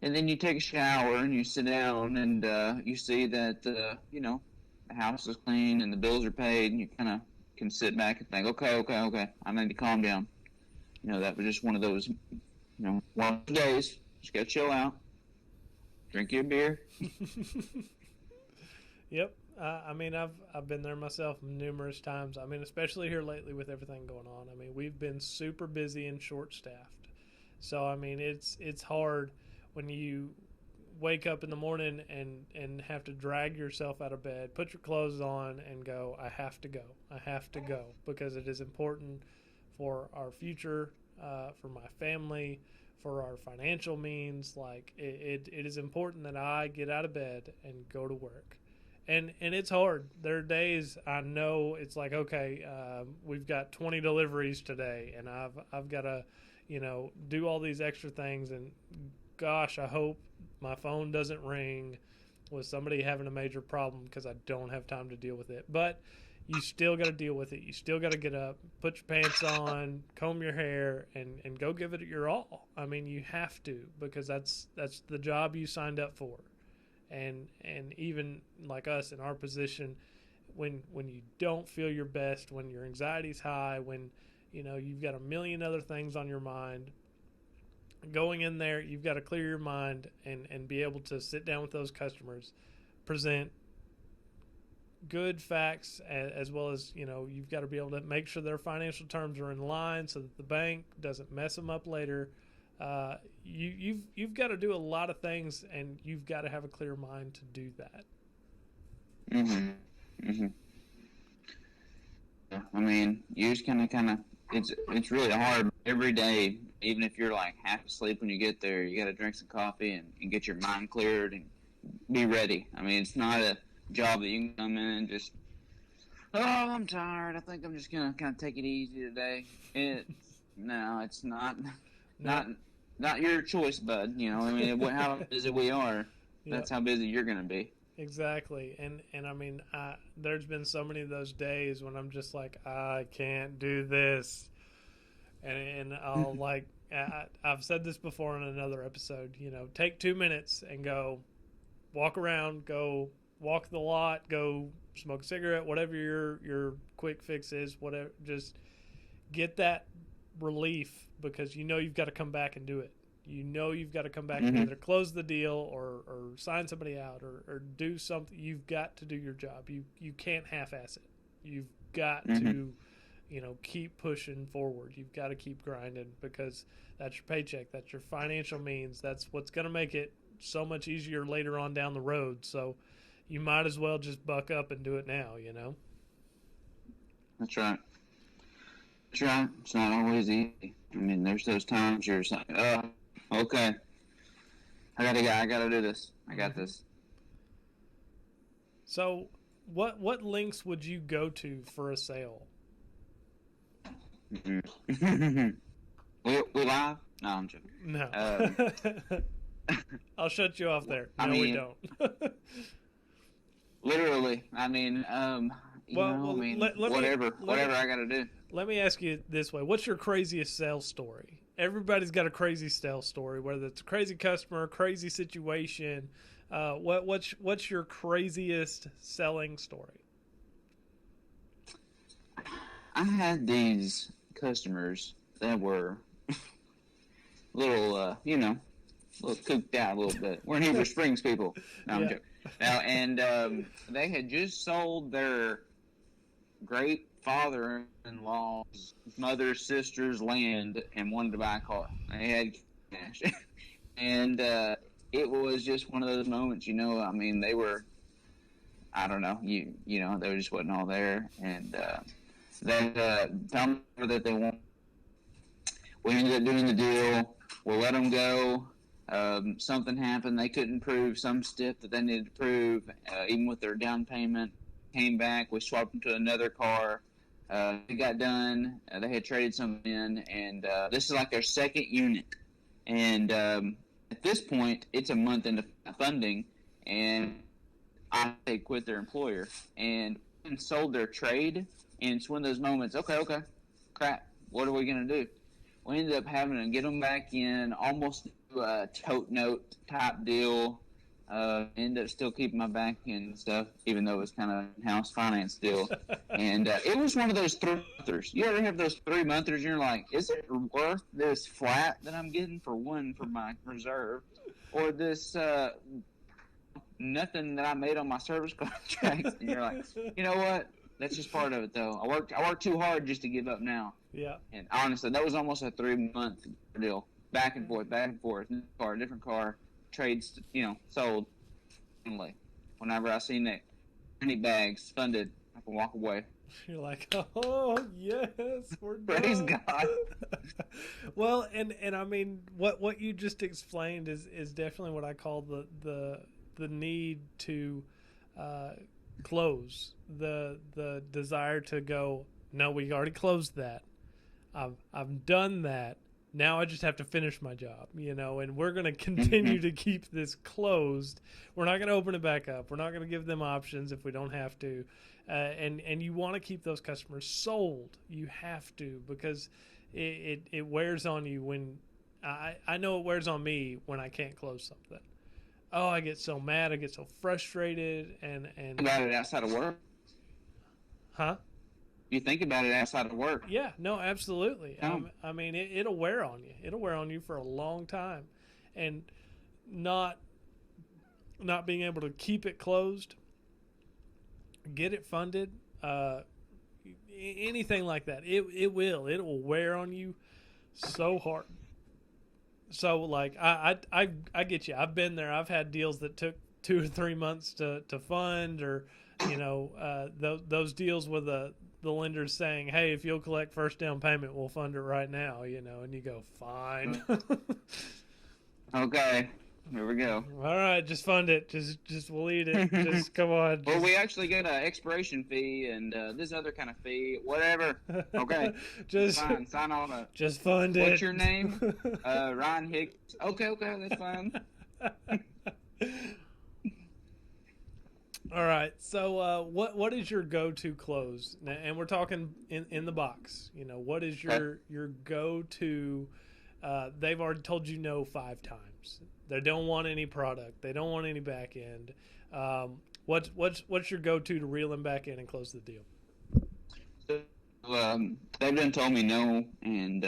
And then you take a shower and you sit down and you see that, the house is clean and the bills are paid, and you kind of can sit back and think, okay, I need to calm down. That was just one of those, one of those days. Just got to chill out, drink your beer. Yep. I mean, I've been there myself numerous times. I mean, especially here lately with everything going on. I mean, we've been super busy and short-staffed. So, I mean, it's hard when you wake up in the morning and have to drag yourself out of bed, put your clothes on, and go, I have to go. I have to go because it is important for our future, for my family, for our financial means. Like, it is important that I get out of bed and go to work. And it's hard. There are days I know it's like, okay, we've got 20 deliveries today, and I've got to, do all these extra things. And gosh, I hope my phone doesn't ring with somebody having a major problem because I don't have time to deal with it. But you still got to deal with it. You still got to get up, put your pants on, comb your hair, and go give it your all. I mean, you have to, because that's the job you signed up for. And even like us in our position, when you don't feel your best, when your anxiety's high, when you've got a million other things on your mind, going in there, you've got to clear your mind and be able to sit down with those customers, present good facts, as well as you've got to be able to make sure their financial terms are in line so that the bank doesn't mess them up later. You've got to do a lot of things, and you've got to have a clear mind to do that. Yeah, I mean, you just kind of it's really hard every day. Even if you're like half asleep when you get there, you got to drink some coffee and get your mind cleared and be ready. I mean, it's not a job that you can come in and just, oh, I'm tired, I think I'm just gonna kind of take it easy today. No, it's not your choice, bud. I mean, how busy we are, that's how busy you're gonna be. Exactly. And I mean, there's been so many of those days when I'm just like, I can't do this, and I'll like, I've said this before in another episode, take 2 minutes and go walk around, go walk the lot, go smoke a cigarette, whatever your quick fix is, whatever, just get that relief, because you've got to come back and do it. You've got to come back and either close the deal or sign somebody out or do something. You've got to do your job. You can't half-ass it. You've got to, keep pushing forward. You've got to keep grinding, because that's your paycheck. That's your financial means. That's what's going to make it so much easier later on down the road. So you might as well just buck up and do it now, That's right. That's right. It's not always easy. I mean, there's those times you're just like, oh, okay, I gotta do this. I got this. So what links would you go to for a sale? We live? No, I'm joking. No. I'll shut you off there. No, we don't. Literally. I mean, whatever I gotta do. Let me ask you this way. What's your craziest sales story? Everybody's got a crazy sales story, whether it's a crazy customer, crazy situation. What's your craziest selling story? I had these customers that were little cooked out a little bit. We're Heber Springs people. No, I'm joking. Now, and they had just sold their great father-in-law's mother's sister's land and wanted to buy a car. They had cash. And it was just one of those moments, I mean, they were, I don't know, they just wasn't all there. And they found that they want. We ended up doing the deal. We'll let them go. Something happened. They couldn't prove some step that they needed to prove, even with their down payment. Came back. We swapped them to another car. It got done. They had traded something in, and this is like their second unit. And at this point, it's a month into funding, and they quit their employer and sold their trade. And it's one of those moments. Okay, crap. What are we gonna do? We ended up having to get them back in, almost do a tote note type deal. Ended up still keeping my back end and stuff, even though it was kind of a house finance deal. And it was one of those 3 monthers. You ever have those 3 monthers and you're like, is it worth this flat that I'm getting for my reserve, or this nothing that I made on my service contracts? And you're like, you know what? That's just part of it, though. I worked too hard just to give up now. Yeah. And honestly, that was almost a 3 month deal, back and forth, different car. trades, sold. Whenever I see that any bags funded, I can walk away. You're like, oh yes, we're done. Praise God. Well, and I mean, what you just explained is definitely what I call the need to close, the desire to go. No, we already closed that. I've done that. Now I just have to finish my job, and we're going to continue to keep this closed. We're not going to open it back up. We're not going to give them options if we don't have to. And you want to keep those customers sold. You have to, because it wears on you when I know it wears on me when I can't close something. Oh, I get so mad. I get so frustrated. And about it outside of work. Huh? You think about it outside of work. Yeah, no, absolutely. I mean, it'll wear on you. It'll wear on you for a long time. And not being able to keep it closed, get it funded, anything like that, it will wear on you so hard. So, like, I get you. I've been there. I've had deals that took 2 or 3 months to fund, or, those deals with the lender's saying, hey, if you'll collect first down payment, we'll fund it right now, and you go, fine. Okay, here we go. All right, just fund it. Just we'll eat it. Just come on. Well, we actually get an expiration fee and this other kind of fee, whatever. Okay, just fine. Sign on it. Just fund it. What's your name? Ryan Hicks. Okay, that's fine. All right. So, what is your go-to close? And we're talking in the box. What is your go-to? They've already told you no 5 times. They don't want any product. They don't want any back end. What's your go-to to reel them back in and close the deal? They've done told me no, and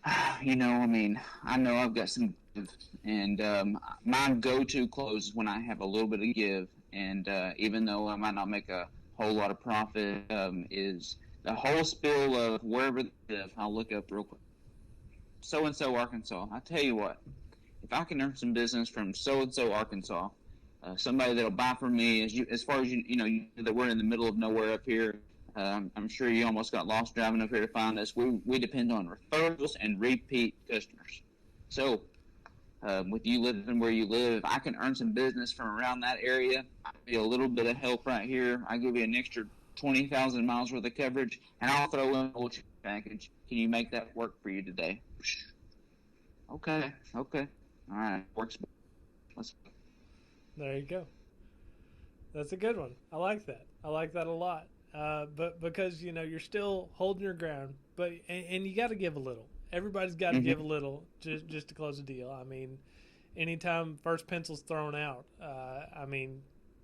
I know I've got some. And my go-to close is when I have a little bit of give, and even though I might not make a whole lot of profit, is the whole spiel of wherever they live. I'll look up real quick. So-and-so, Arkansas. I tell you what, if I can earn some business from so-and-so, Arkansas, somebody that'll buy from me, as far as that we're in the middle of nowhere up here. I'm sure you almost got lost driving up here to find us. We depend on referrals and repeat customers. So, with you living where you live, if I can earn some business from around that area, I'll be a little bit of help right here. I give you an extra 20,000 miles worth of coverage, and I'll throw in a whole package. Can you make that work for you today? Okay. All right, works. There you go. That's a good one. I like that. I like that a lot. But because you're still holding your ground, but and you got to give a little. Everybody's got to give a little just to close a deal. I mean, anytime first pencil's thrown out,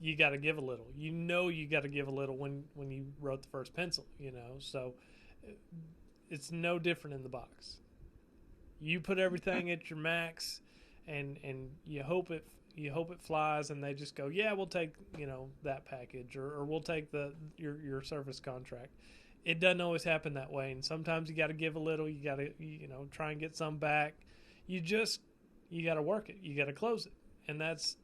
you got to give a little. You got to give a little when you wrote the first pencil. So it's no different in the box. You put everything at your max, and you hope it flies, and they just go, yeah, we'll take that package, or we'll take your service contract. It doesn't always happen that way, and sometimes you got to give a little. You got to try and get some back. You got to work it. You got to close it, and that's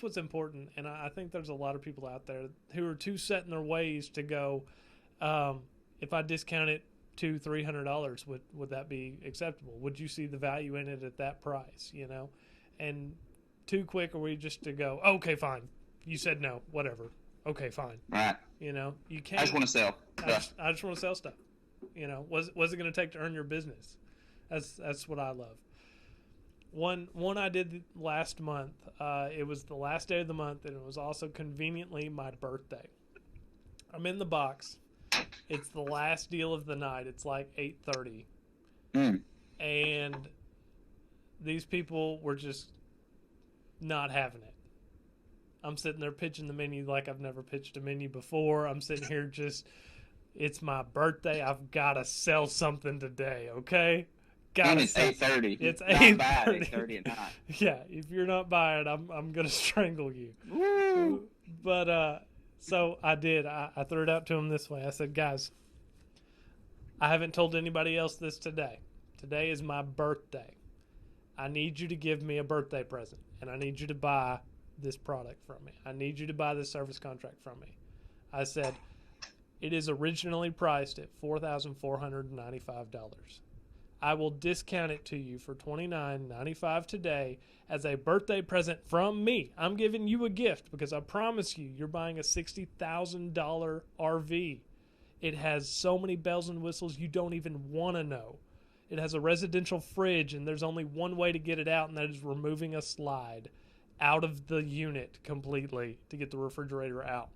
what's important. And I think there's a lot of people out there who are too set in their ways to go. If I discount it $200-$300, would that be acceptable? Would you see the value in it at that price? And too quick are we just to go, okay, fine. You said no, whatever. Okay, fine. Right. You can't. I just want to sell. I just want to sell stuff. What's it going to take to earn your business? That's what I love. One I did last month. It was the last day of the month, and it was also conveniently my birthday. I'm in the box. It's the last deal of the night. It's like 8:30, and these people were just not having it. I'm sitting there pitching the menu like I've never pitched a menu before. I'm sitting here it's my birthday. I've got to sell something today, okay? And it's 8:30. It's 8:30 at night. Yeah, if you're not buying, I'm going to strangle you. Woo! But, so I did. I threw it out to them this way. I said, guys, I haven't told anybody else this today. Today is my birthday. I need you to give me a birthday present, and I need you to buy this product from me. I need you to buy this service contract from me. I said, it is originally priced at $4,495. I will discount it to you for $29.95 today as a birthday present from me. I'm giving you a gift because I promise you, you're buying a $60,000 RV. It has so many bells and whistles you don't even want to know. It has a residential fridge, and there's only one way to get it out, and that is removing a slide out of the unit completely to get the refrigerator out.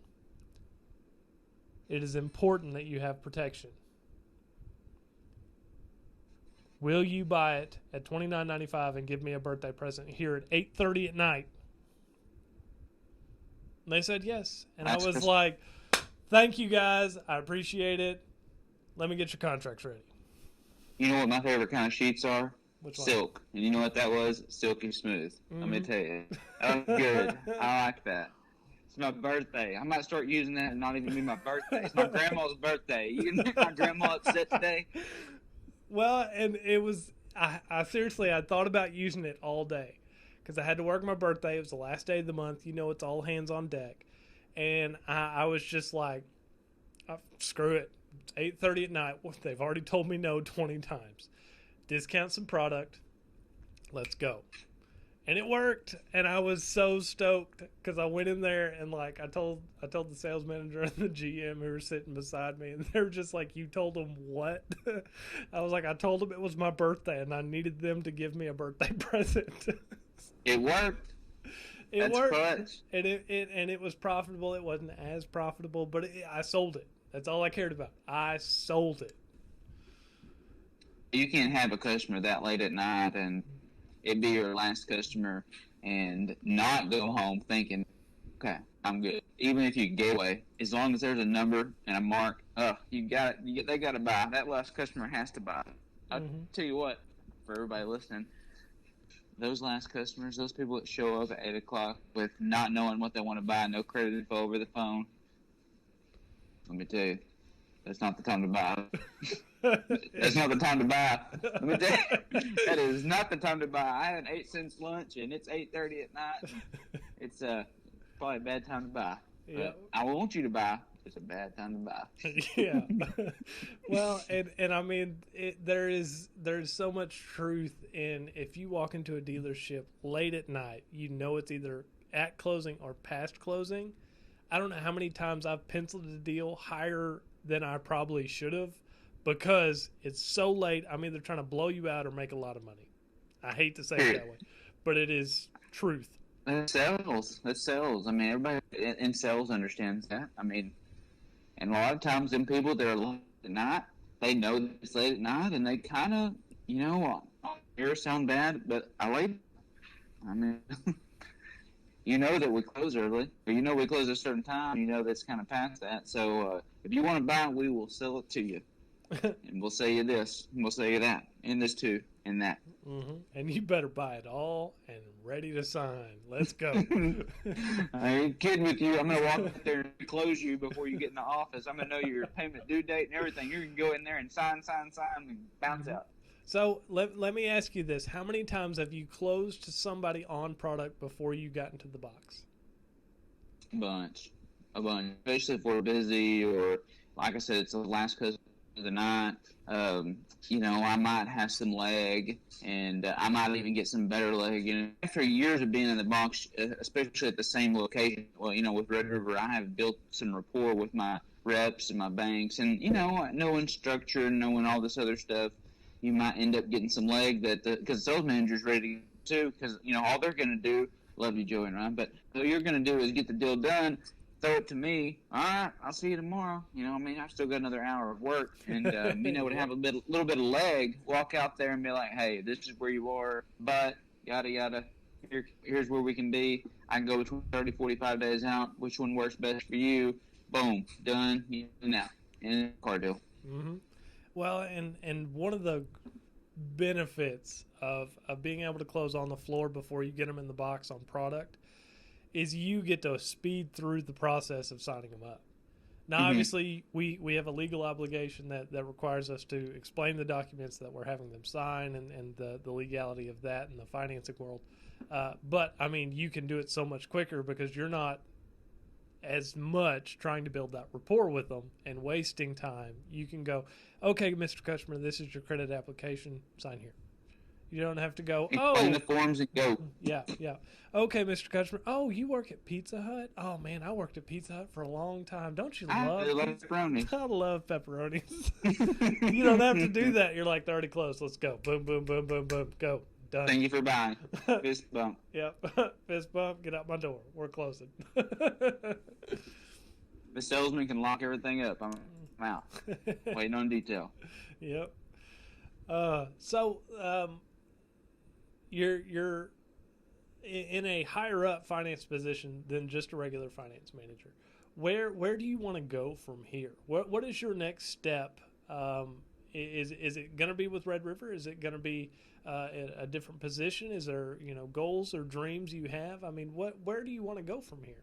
It is important that you have protection. Will you buy it at $29.95 and give me a birthday present here at 8:30 at night? And they said yes. And I was like, thank you guys. I appreciate it. Let me get your contracts ready. You know what my favorite kind of sheets are? Which one? Silk. And you know what that was? Silky smooth. Let me tell you. That was good. I like that. It's my birthday. I might start using that and not even be my birthday. It's my grandma's birthday. You can make my grandma upset today. Well, and it was, I seriously, I thought about using it all day because I had to work my birthday. It was the last day of the month. You know, it's all hands on deck. And I was just like, screw it. It's 8:30 at night. Well, they've already told me no 20 times. Discount some product. Let's go. And it worked, and I was so stoked because I went in there and like I told the sales manager and the GM who were sitting beside me, and they were just like, "You told them what?" I was like, "I told them it was my birthday, and I needed them to give me a birthday present." It worked. That's worked, clutch. and it was profitable. It wasn't as profitable, but I sold it. That's all I cared about. I sold it. You can't have a customer that late at night and it be your last customer and not go home thinking, okay, I'm good. Even if you gave away, as long as there's a number and a mark, you got it. They got to buy. That last customer has to buy. I'll tell you what, for everybody listening, those last customers, those people that show up at 8 o'clock with not knowing what they want to buy, no credit info over the phone, let me tell you, that's not the time to buy. That's not the time to buy. Let me tell you, that is not the time to buy. I had an 8-cent lunch, and it's 8:30 at night. It's probably a bad time to buy. Yeah. I want you to buy. It's a bad time to buy. Yeah. Well, and I mean, there's so much truth in if you walk into a dealership late at night, you know it's either at closing or past closing. I don't know how many times I've penciled a deal higher than I probably should have because it's so late. I'm either trying to blow you out or make a lot of money. I hate to say it that way, but it is truth. That's sales. That's sales. I mean, everybody in sales understands that. I mean, and a lot of times them people that are late at night, they know that it's late at night and they kind of, you know, here sound bad, but I wait. I mean, you know that we close early, or you know we close at a certain time. You know that's kind of past that. So if you want to buy it, we will sell it to you, and we'll sell you this, and we'll sell you that, and this too, and that. Mm-hmm. And you better buy it all and ready to sign. Let's go. I ain't kidding with you. I'm gonna walk up there and close you before you get in the office. I'm gonna know your payment due date and everything. You can go in there and sign, and bounce out. So let me ask you this. How many times have you closed somebody on product before you got into the box? A bunch. Especially if we're busy or, like I said, it's the last customer of the night. You know, I might have some leg, and I might even get some better leg. You know, after years of being in the box, especially at the same location, well, you know, with Red River, I have built some rapport with my reps and my banks, and, you know, knowing structure and knowing all this other stuff, you might end up getting some leg that because the sales manager's ready to too, because, you know, all they're going to do, love you, Joey and Ryan, but all you're going to do is get the deal done, throw it to me. All right, I'll see you tomorrow. You know, I mean, I've still got another hour of work, and being able to have a little bit of leg, walk out there and be like, hey, this is where you are, but yada yada. Here's where we can be. I can go between 30, 45 days out. Which one works best for you? Boom, done. Now, and car deal. Mm-hmm. Well, and one of the benefits of being able to close on the floor before you get them in the box on product is you get to speed through the process of signing them up. Now, obviously, we have a legal obligation that requires us to explain the documents that we're having them sign and the legality of that in the financing world. But, I mean, you can do it so much quicker because you're not as much trying to build that rapport with them and wasting time. You can go, okay, Mr. Customer, this is your credit application. Sign here. You don't have to go, Explain the forms and go. Yeah. Okay, Mr. Customer. Oh, you work at Pizza Hut? Oh, man, I worked at Pizza Hut for a long time. Don't you love pepperoni? I love pepperonis. You don't have to do that. You're like, they're already closed. Let's go. Boom, boom, boom, boom, boom. Go. Done. Thank you for buying. Fist bump. Yep. Fist bump. Get out my door. We're closing. The salesman can lock everything up. I'm out. Waiting on detail. Yep. You're in a higher up finance position than just a regular finance manager. Where do you want to go from here? What is your next step? Is it going to be with Red River? Is it going to be a different position? Is there goals or dreams you have? I mean, where do you want to go from here?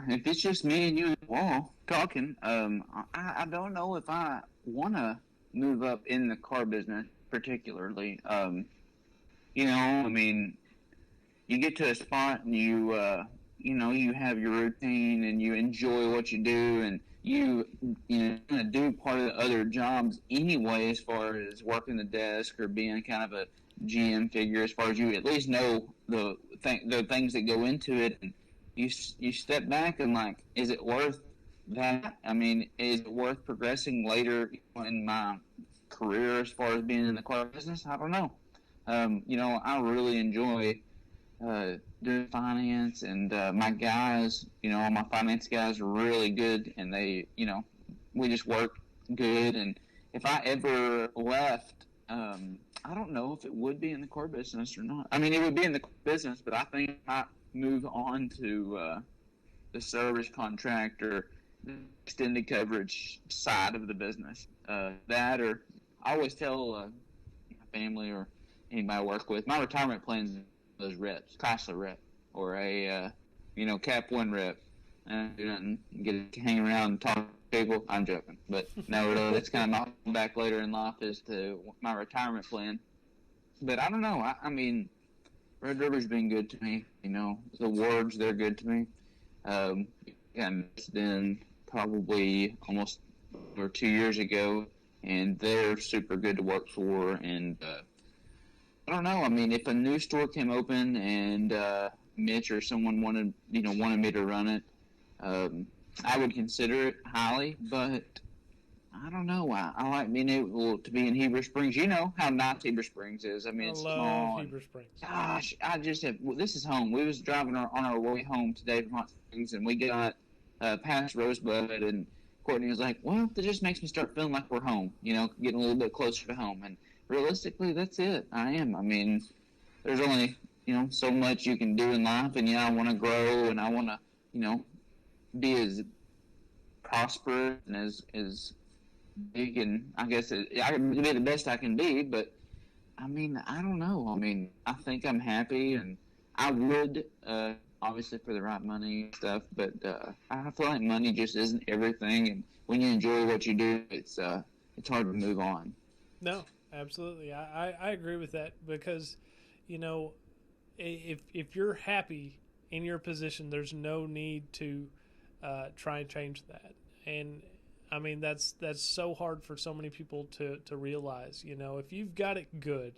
If it's just me and you and the wall talking, I don't know if I want to move up in the car business particularly. I mean, you get to a spot and you have your routine and you enjoy what you do, and you kind of do part of the other jobs anyway, as far as working the desk or being kind of a GM figure, as far as you at least know the things that go into it. And you step back and like, is it worth that? I mean, is it worth progressing later in my career as far as being in the car business? I don't know. I really enjoy doing finance, and my guys, all my finance guys are really good, and they, we just work good. And if I ever left, I don't know if it would be in the car business or not. I mean, it would be in the car business, but I think I might move on to the service contract or the extended coverage side of the business. That, or I always tell my family or anybody I work with, my retirement plans those reps, Chrysler rep, or a Cap 1 rep, and do nothing, get to hang around and talk to people. I'm joking, but no, really, that's kind of my back later in life as to my retirement plan. But I don't know. I mean, Red River's been good to me. The Wards, they're good to me. It's been probably almost 2 years ago, and they're super good to work for. And I don't know. I mean, if a new store came open and Mitch or someone wanted me to run it, I would consider it highly. But I don't know. I like being able to be in Heber Springs. You know how nice Heber Springs is. I mean, it's small. Heber Springs. Gosh, I just have. This is home. We was driving on our way home today from Hot Springs, and we got past Rosebud, and Courtney was like, "Well, that just makes me start feeling like we're home. Getting a little bit closer to home." And realistically, that's it. I am. I mean, there's only so much you can do in life, and I want to grow, and I want to be as prosperous and as big, and I guess I can be the best I can be. But I mean, I don't know. I mean, I think I'm happy, and I would obviously for the right money and stuff. But I feel like money just isn't everything, and when you enjoy what you do, it's hard to move on. No, absolutely. I agree with that because, if you're happy in your position, there's no need to try and change that. And I mean, that's so hard for so many people to realize. If you've got it good,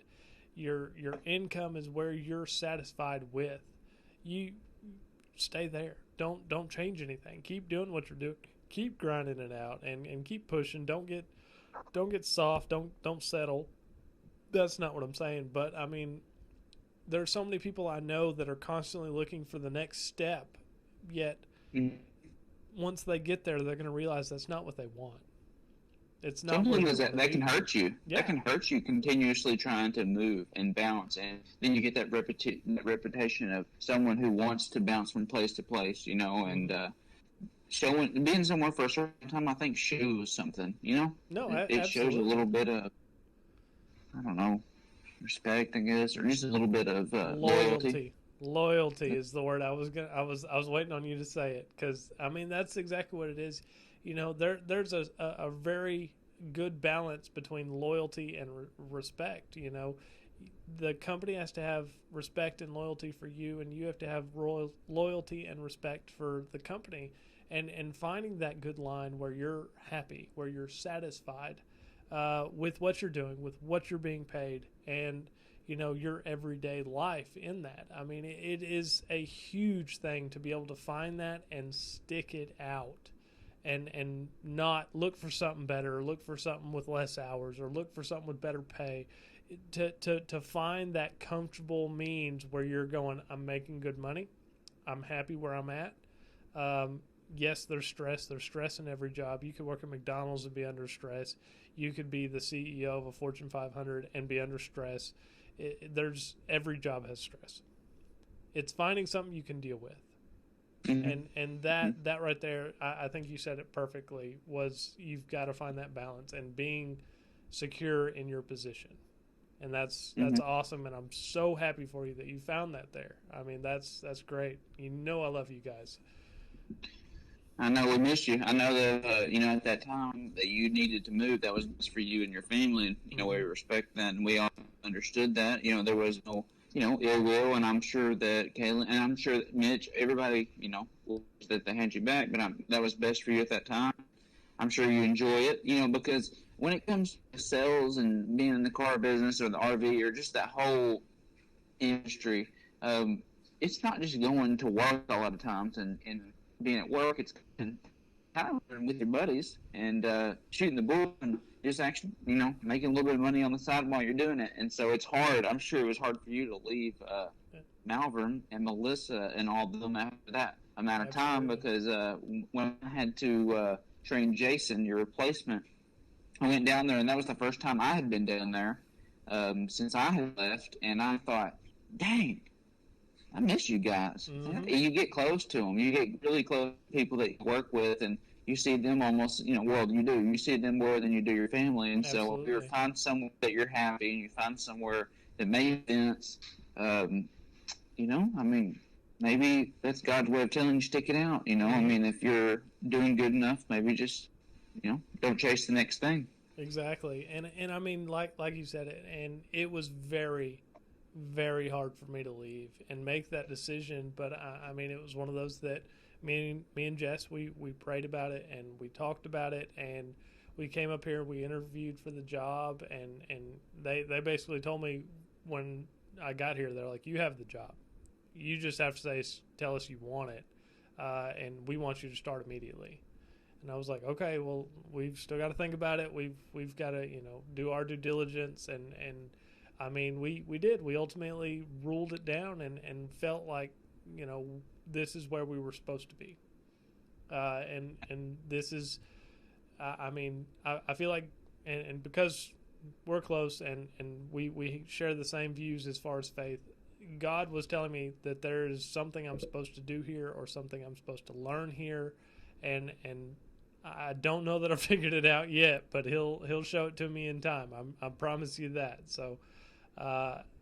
your income is where you're satisfied with, you stay there. Don't change anything. Keep doing what you're doing. Keep grinding it out and keep pushing. Don't get soft. Don't settle. That's not what I'm saying. But I mean, there are so many people I know that are constantly looking for the next step, yet once they get there, they're going to realize that's not what they want. It's not. Sometimes that can hurt you. Yeah. That can hurt you continuously trying to move and bounce, and then you get that reputation of someone who wants to bounce from place to place, and being somewhere for a certain time, I think shows something, No, it shows a little bit of, I don't know, respect, I guess, or just a little bit of loyalty. Loyalty is the word I was waiting on you to say it, because I mean that's exactly what it is. You know, there's a very good balance between loyalty and respect. You know, the company has to have respect and loyalty for you, and you have to have loyalty and respect for the company. And finding that good line where you're happy, where you're satisfied with what you're doing, with what you're being paid, and you know your everyday life in that. I mean, it is a huge thing to be able to find that and stick it out, and not look for something better, or look for something with less hours, or look for something with better pay. To find that comfortable means where you're going, I'm making good money, I'm happy where I'm at. Yes, there's stress. There's stress in every job. You could work at McDonald's and be under stress. You could be the CEO of a Fortune 500 and be under stress. Every job has stress. It's finding something you can deal with. Mm-hmm. And that right there, I think you said it perfectly, was you've got to find that balance and being secure in your position. And that's awesome, and I'm so happy for you that you found that there. I mean, that's great. You know I love you guys. I know we missed you. I know that, at that time that you needed to move, that was best for you and your family, and, we respect that, and we all understood that. There was no, ill will, and I'm sure that Kaylin, and I'm sure that Mitch, everybody, that they had you back, but that was best for you at that time. I'm sure you enjoy it, because when it comes to sales and being in the car business or the RV or just that whole industry, it's not just going to work a lot of times and being at work. It's kind of with your buddies and shooting the bull and just actually, making a little bit of money on the side while you're doing it. And so it's hard. I'm sure it was hard for you to leave Malvern and Melissa and all of them after that amount of time. Because when I had to train Jason, your replacement, I went down there, and that was the first time I had been down there since I had left. And I thought, dang, I miss you guys. Mm-hmm. You get close to them. You get really close to people that you work with, and you see them almost, you see them more than you do your family. And so if you find somewhere that you're happy, and you find somewhere that makes sense, maybe that's God's way of telling you stick it out. If you're doing good enough, maybe just, don't chase the next thing. Exactly. And I mean, like you said it, and it was very, very hard for me to leave and make that decision. But I mean, it was one of those that me and Jess, we prayed about it, and we talked about it, and we came up here, we interviewed for the job, and they basically told me when I got here, they're like, you have the job. You just have to tell us you want it, and we want you to start immediately. And I was like, okay, well, we've still got to think about it. We've got to, do our due diligence. And I mean, we did. We ultimately ruled it down and felt like, this is where we were supposed to be. And this is, I feel like, and because we're close and we share the same views as far as faith, God was telling me that there is something I'm supposed to do here, or something I'm supposed to learn here. And I don't know that I've figured it out yet, but he'll show it to me in time. I promise you that. So,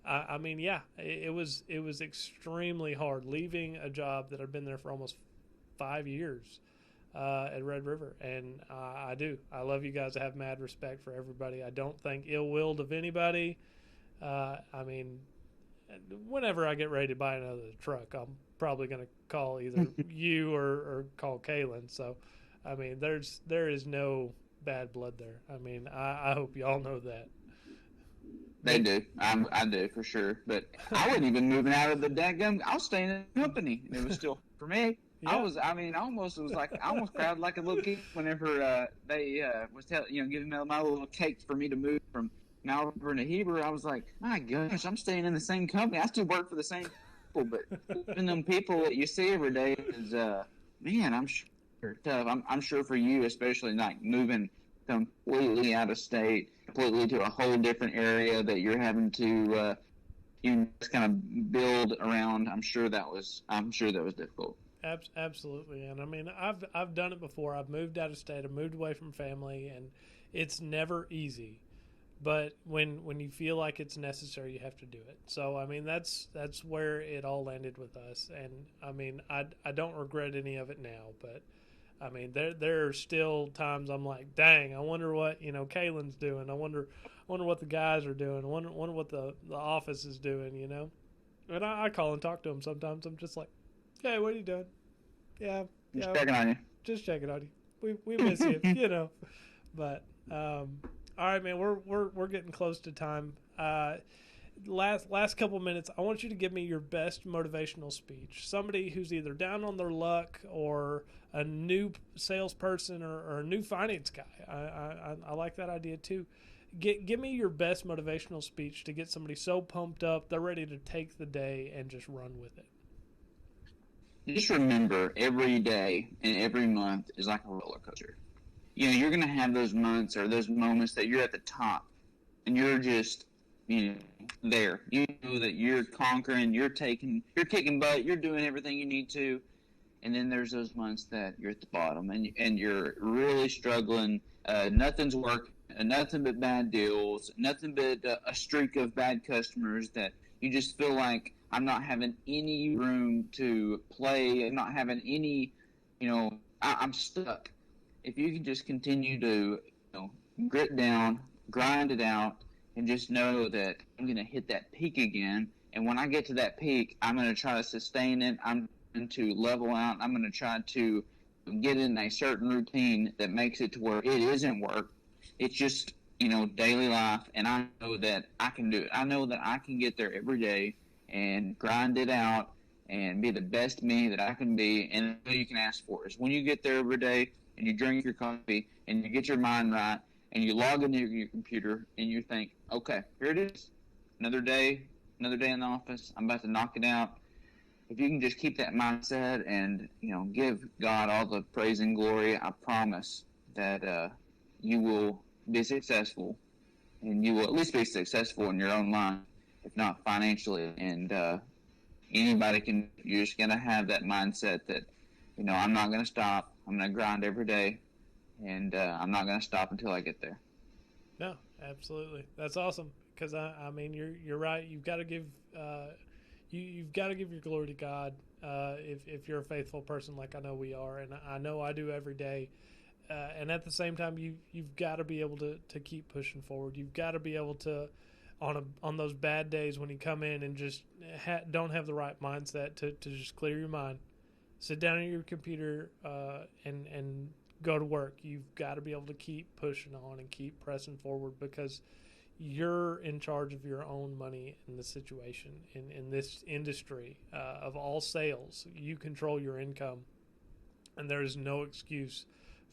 it was extremely hard leaving a job that I've been there for almost 5 years at Red River, and I love you guys. I have mad respect for everybody. I don't think ill-willed of anybody. Whenever I get ready to buy another truck, I'm probably going to call either you or call Kaylin. So, I mean, there is no bad blood there. I mean, I hope y'all know that. They do. I do, for sure. But I wasn't even moving out of the dadgum. I was staying in the company, and it was still, for me, yeah. I almost cried like a little kid whenever they was giving me my little cake for me to move from Malvern to Heber. I was like, my gosh, I'm staying in the same company. I still work for the same people, but even them people that you see every day is, man, I'm sure tough. I'm sure for you, especially like moving completely out of state, completely to a whole different area that you're having to just kind of build around. I'm sure that was difficult. Absolutely. And I mean, I've done it before. I've moved out of state. I've moved away from family, and it's never easy. but when you feel like it's necessary, you have to do it. So I mean, that's where it all landed with us, and I mean, I don't regret any of it now, but I mean, there are still times I'm like, dang, I wonder what Kaylin's doing. I wonder what the guys are doing. I wonder what the office is doing. And I call and talk to them sometimes. I'm just like, hey, what are you doing? Yeah, Just checking on you. Just checking on you. We miss you, But all right, man, we're getting close to time. Last couple minutes, I want you to give me your best motivational speech. Somebody who's either down on their luck or a new salesperson or a new finance guy. I like that idea too. Give me your best motivational speech to get somebody so pumped up they're ready to take the day and just run with it. Just remember, every day and every month is like a roller coaster. You're going to have those months or those moments that you're at the top and you're just, there. You know that you're conquering, you're kicking butt, you're doing everything you need to. And then there's those months that you're at the bottom and you're really struggling. Nothing's working, nothing but bad deals, nothing but a streak of bad customers that you just feel like I'm not having any room to play. I'm not having any, I'm stuck. If you can just continue to, grit down, grind it out, and just know that I'm going to hit that peak again. And when I get to that peak, I'm going to try to sustain it. I'm going to level out. I'm going to try to get in a certain routine that makes it to where it isn't work. It's just, daily life. And I know that I can do it. I know that I can get there every day and grind it out and be the best me that I can be. And all you can ask for is when you get there every day and you drink your coffee and you get your mind right and you log into your computer and you think, okay, here it is, another day in the office, I'm about to knock it out. If you can just keep that mindset and, give God all the praise and glory, I promise that you will be successful, and you will at least be successful in your own life, if not financially. And you're just going to have that mindset that, I'm not going to stop. I'm going to grind every day, and I'm not going to stop until I get there. No, absolutely. That's awesome. Because I mean, you're right. You've got to give you've got to give your glory to God if you're a faithful person, like I know we are, and I know I do every day. And at the same time, you've got to be able to keep pushing forward. You've got to be able to, on those bad days when you come in and just don't have the right mindset to just clear your mind, sit down at your computer and go to work. You've got to be able to keep pushing on and keep pressing forward, because you're in charge of your own money in this situation, in this industry of all sales. You control your income, and there is no excuse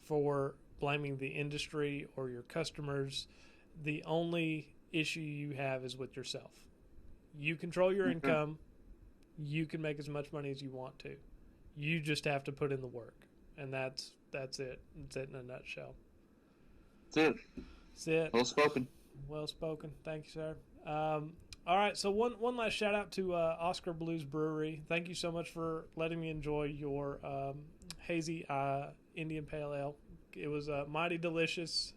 for blaming the industry or your customers. The only issue you have is with yourself. You control your income. You can make as much money as you want to. You just have to put in the work, and that's it. That's it in a nutshell. That's it. Well spoken. Well spoken. Thank you, sir. All right, so one last shout out to Oskar Blues Brewery. Thank you so much for letting me enjoy your hazy Indian Pale Ale. It was mighty delicious.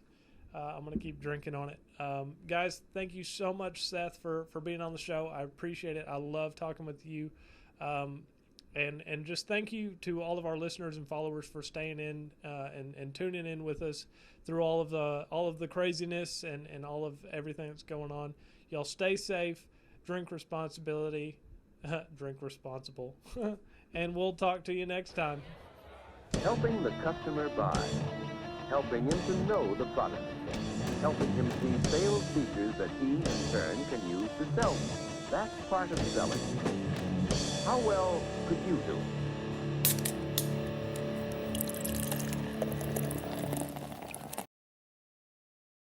I'm going to keep drinking on it. Guys, thank you so much, Seth, for being on the show. I appreciate it. I love talking with you. And just thank you to all of our listeners and followers for staying in and tuning in with us through all of the craziness and all of everything that's going on. Y'all stay safe, drink responsible, and we'll talk to you next time. Helping the customer buy, helping him to know the product, helping him see sales features that he in turn can use to sell them. That's part of selling. How well could you do it?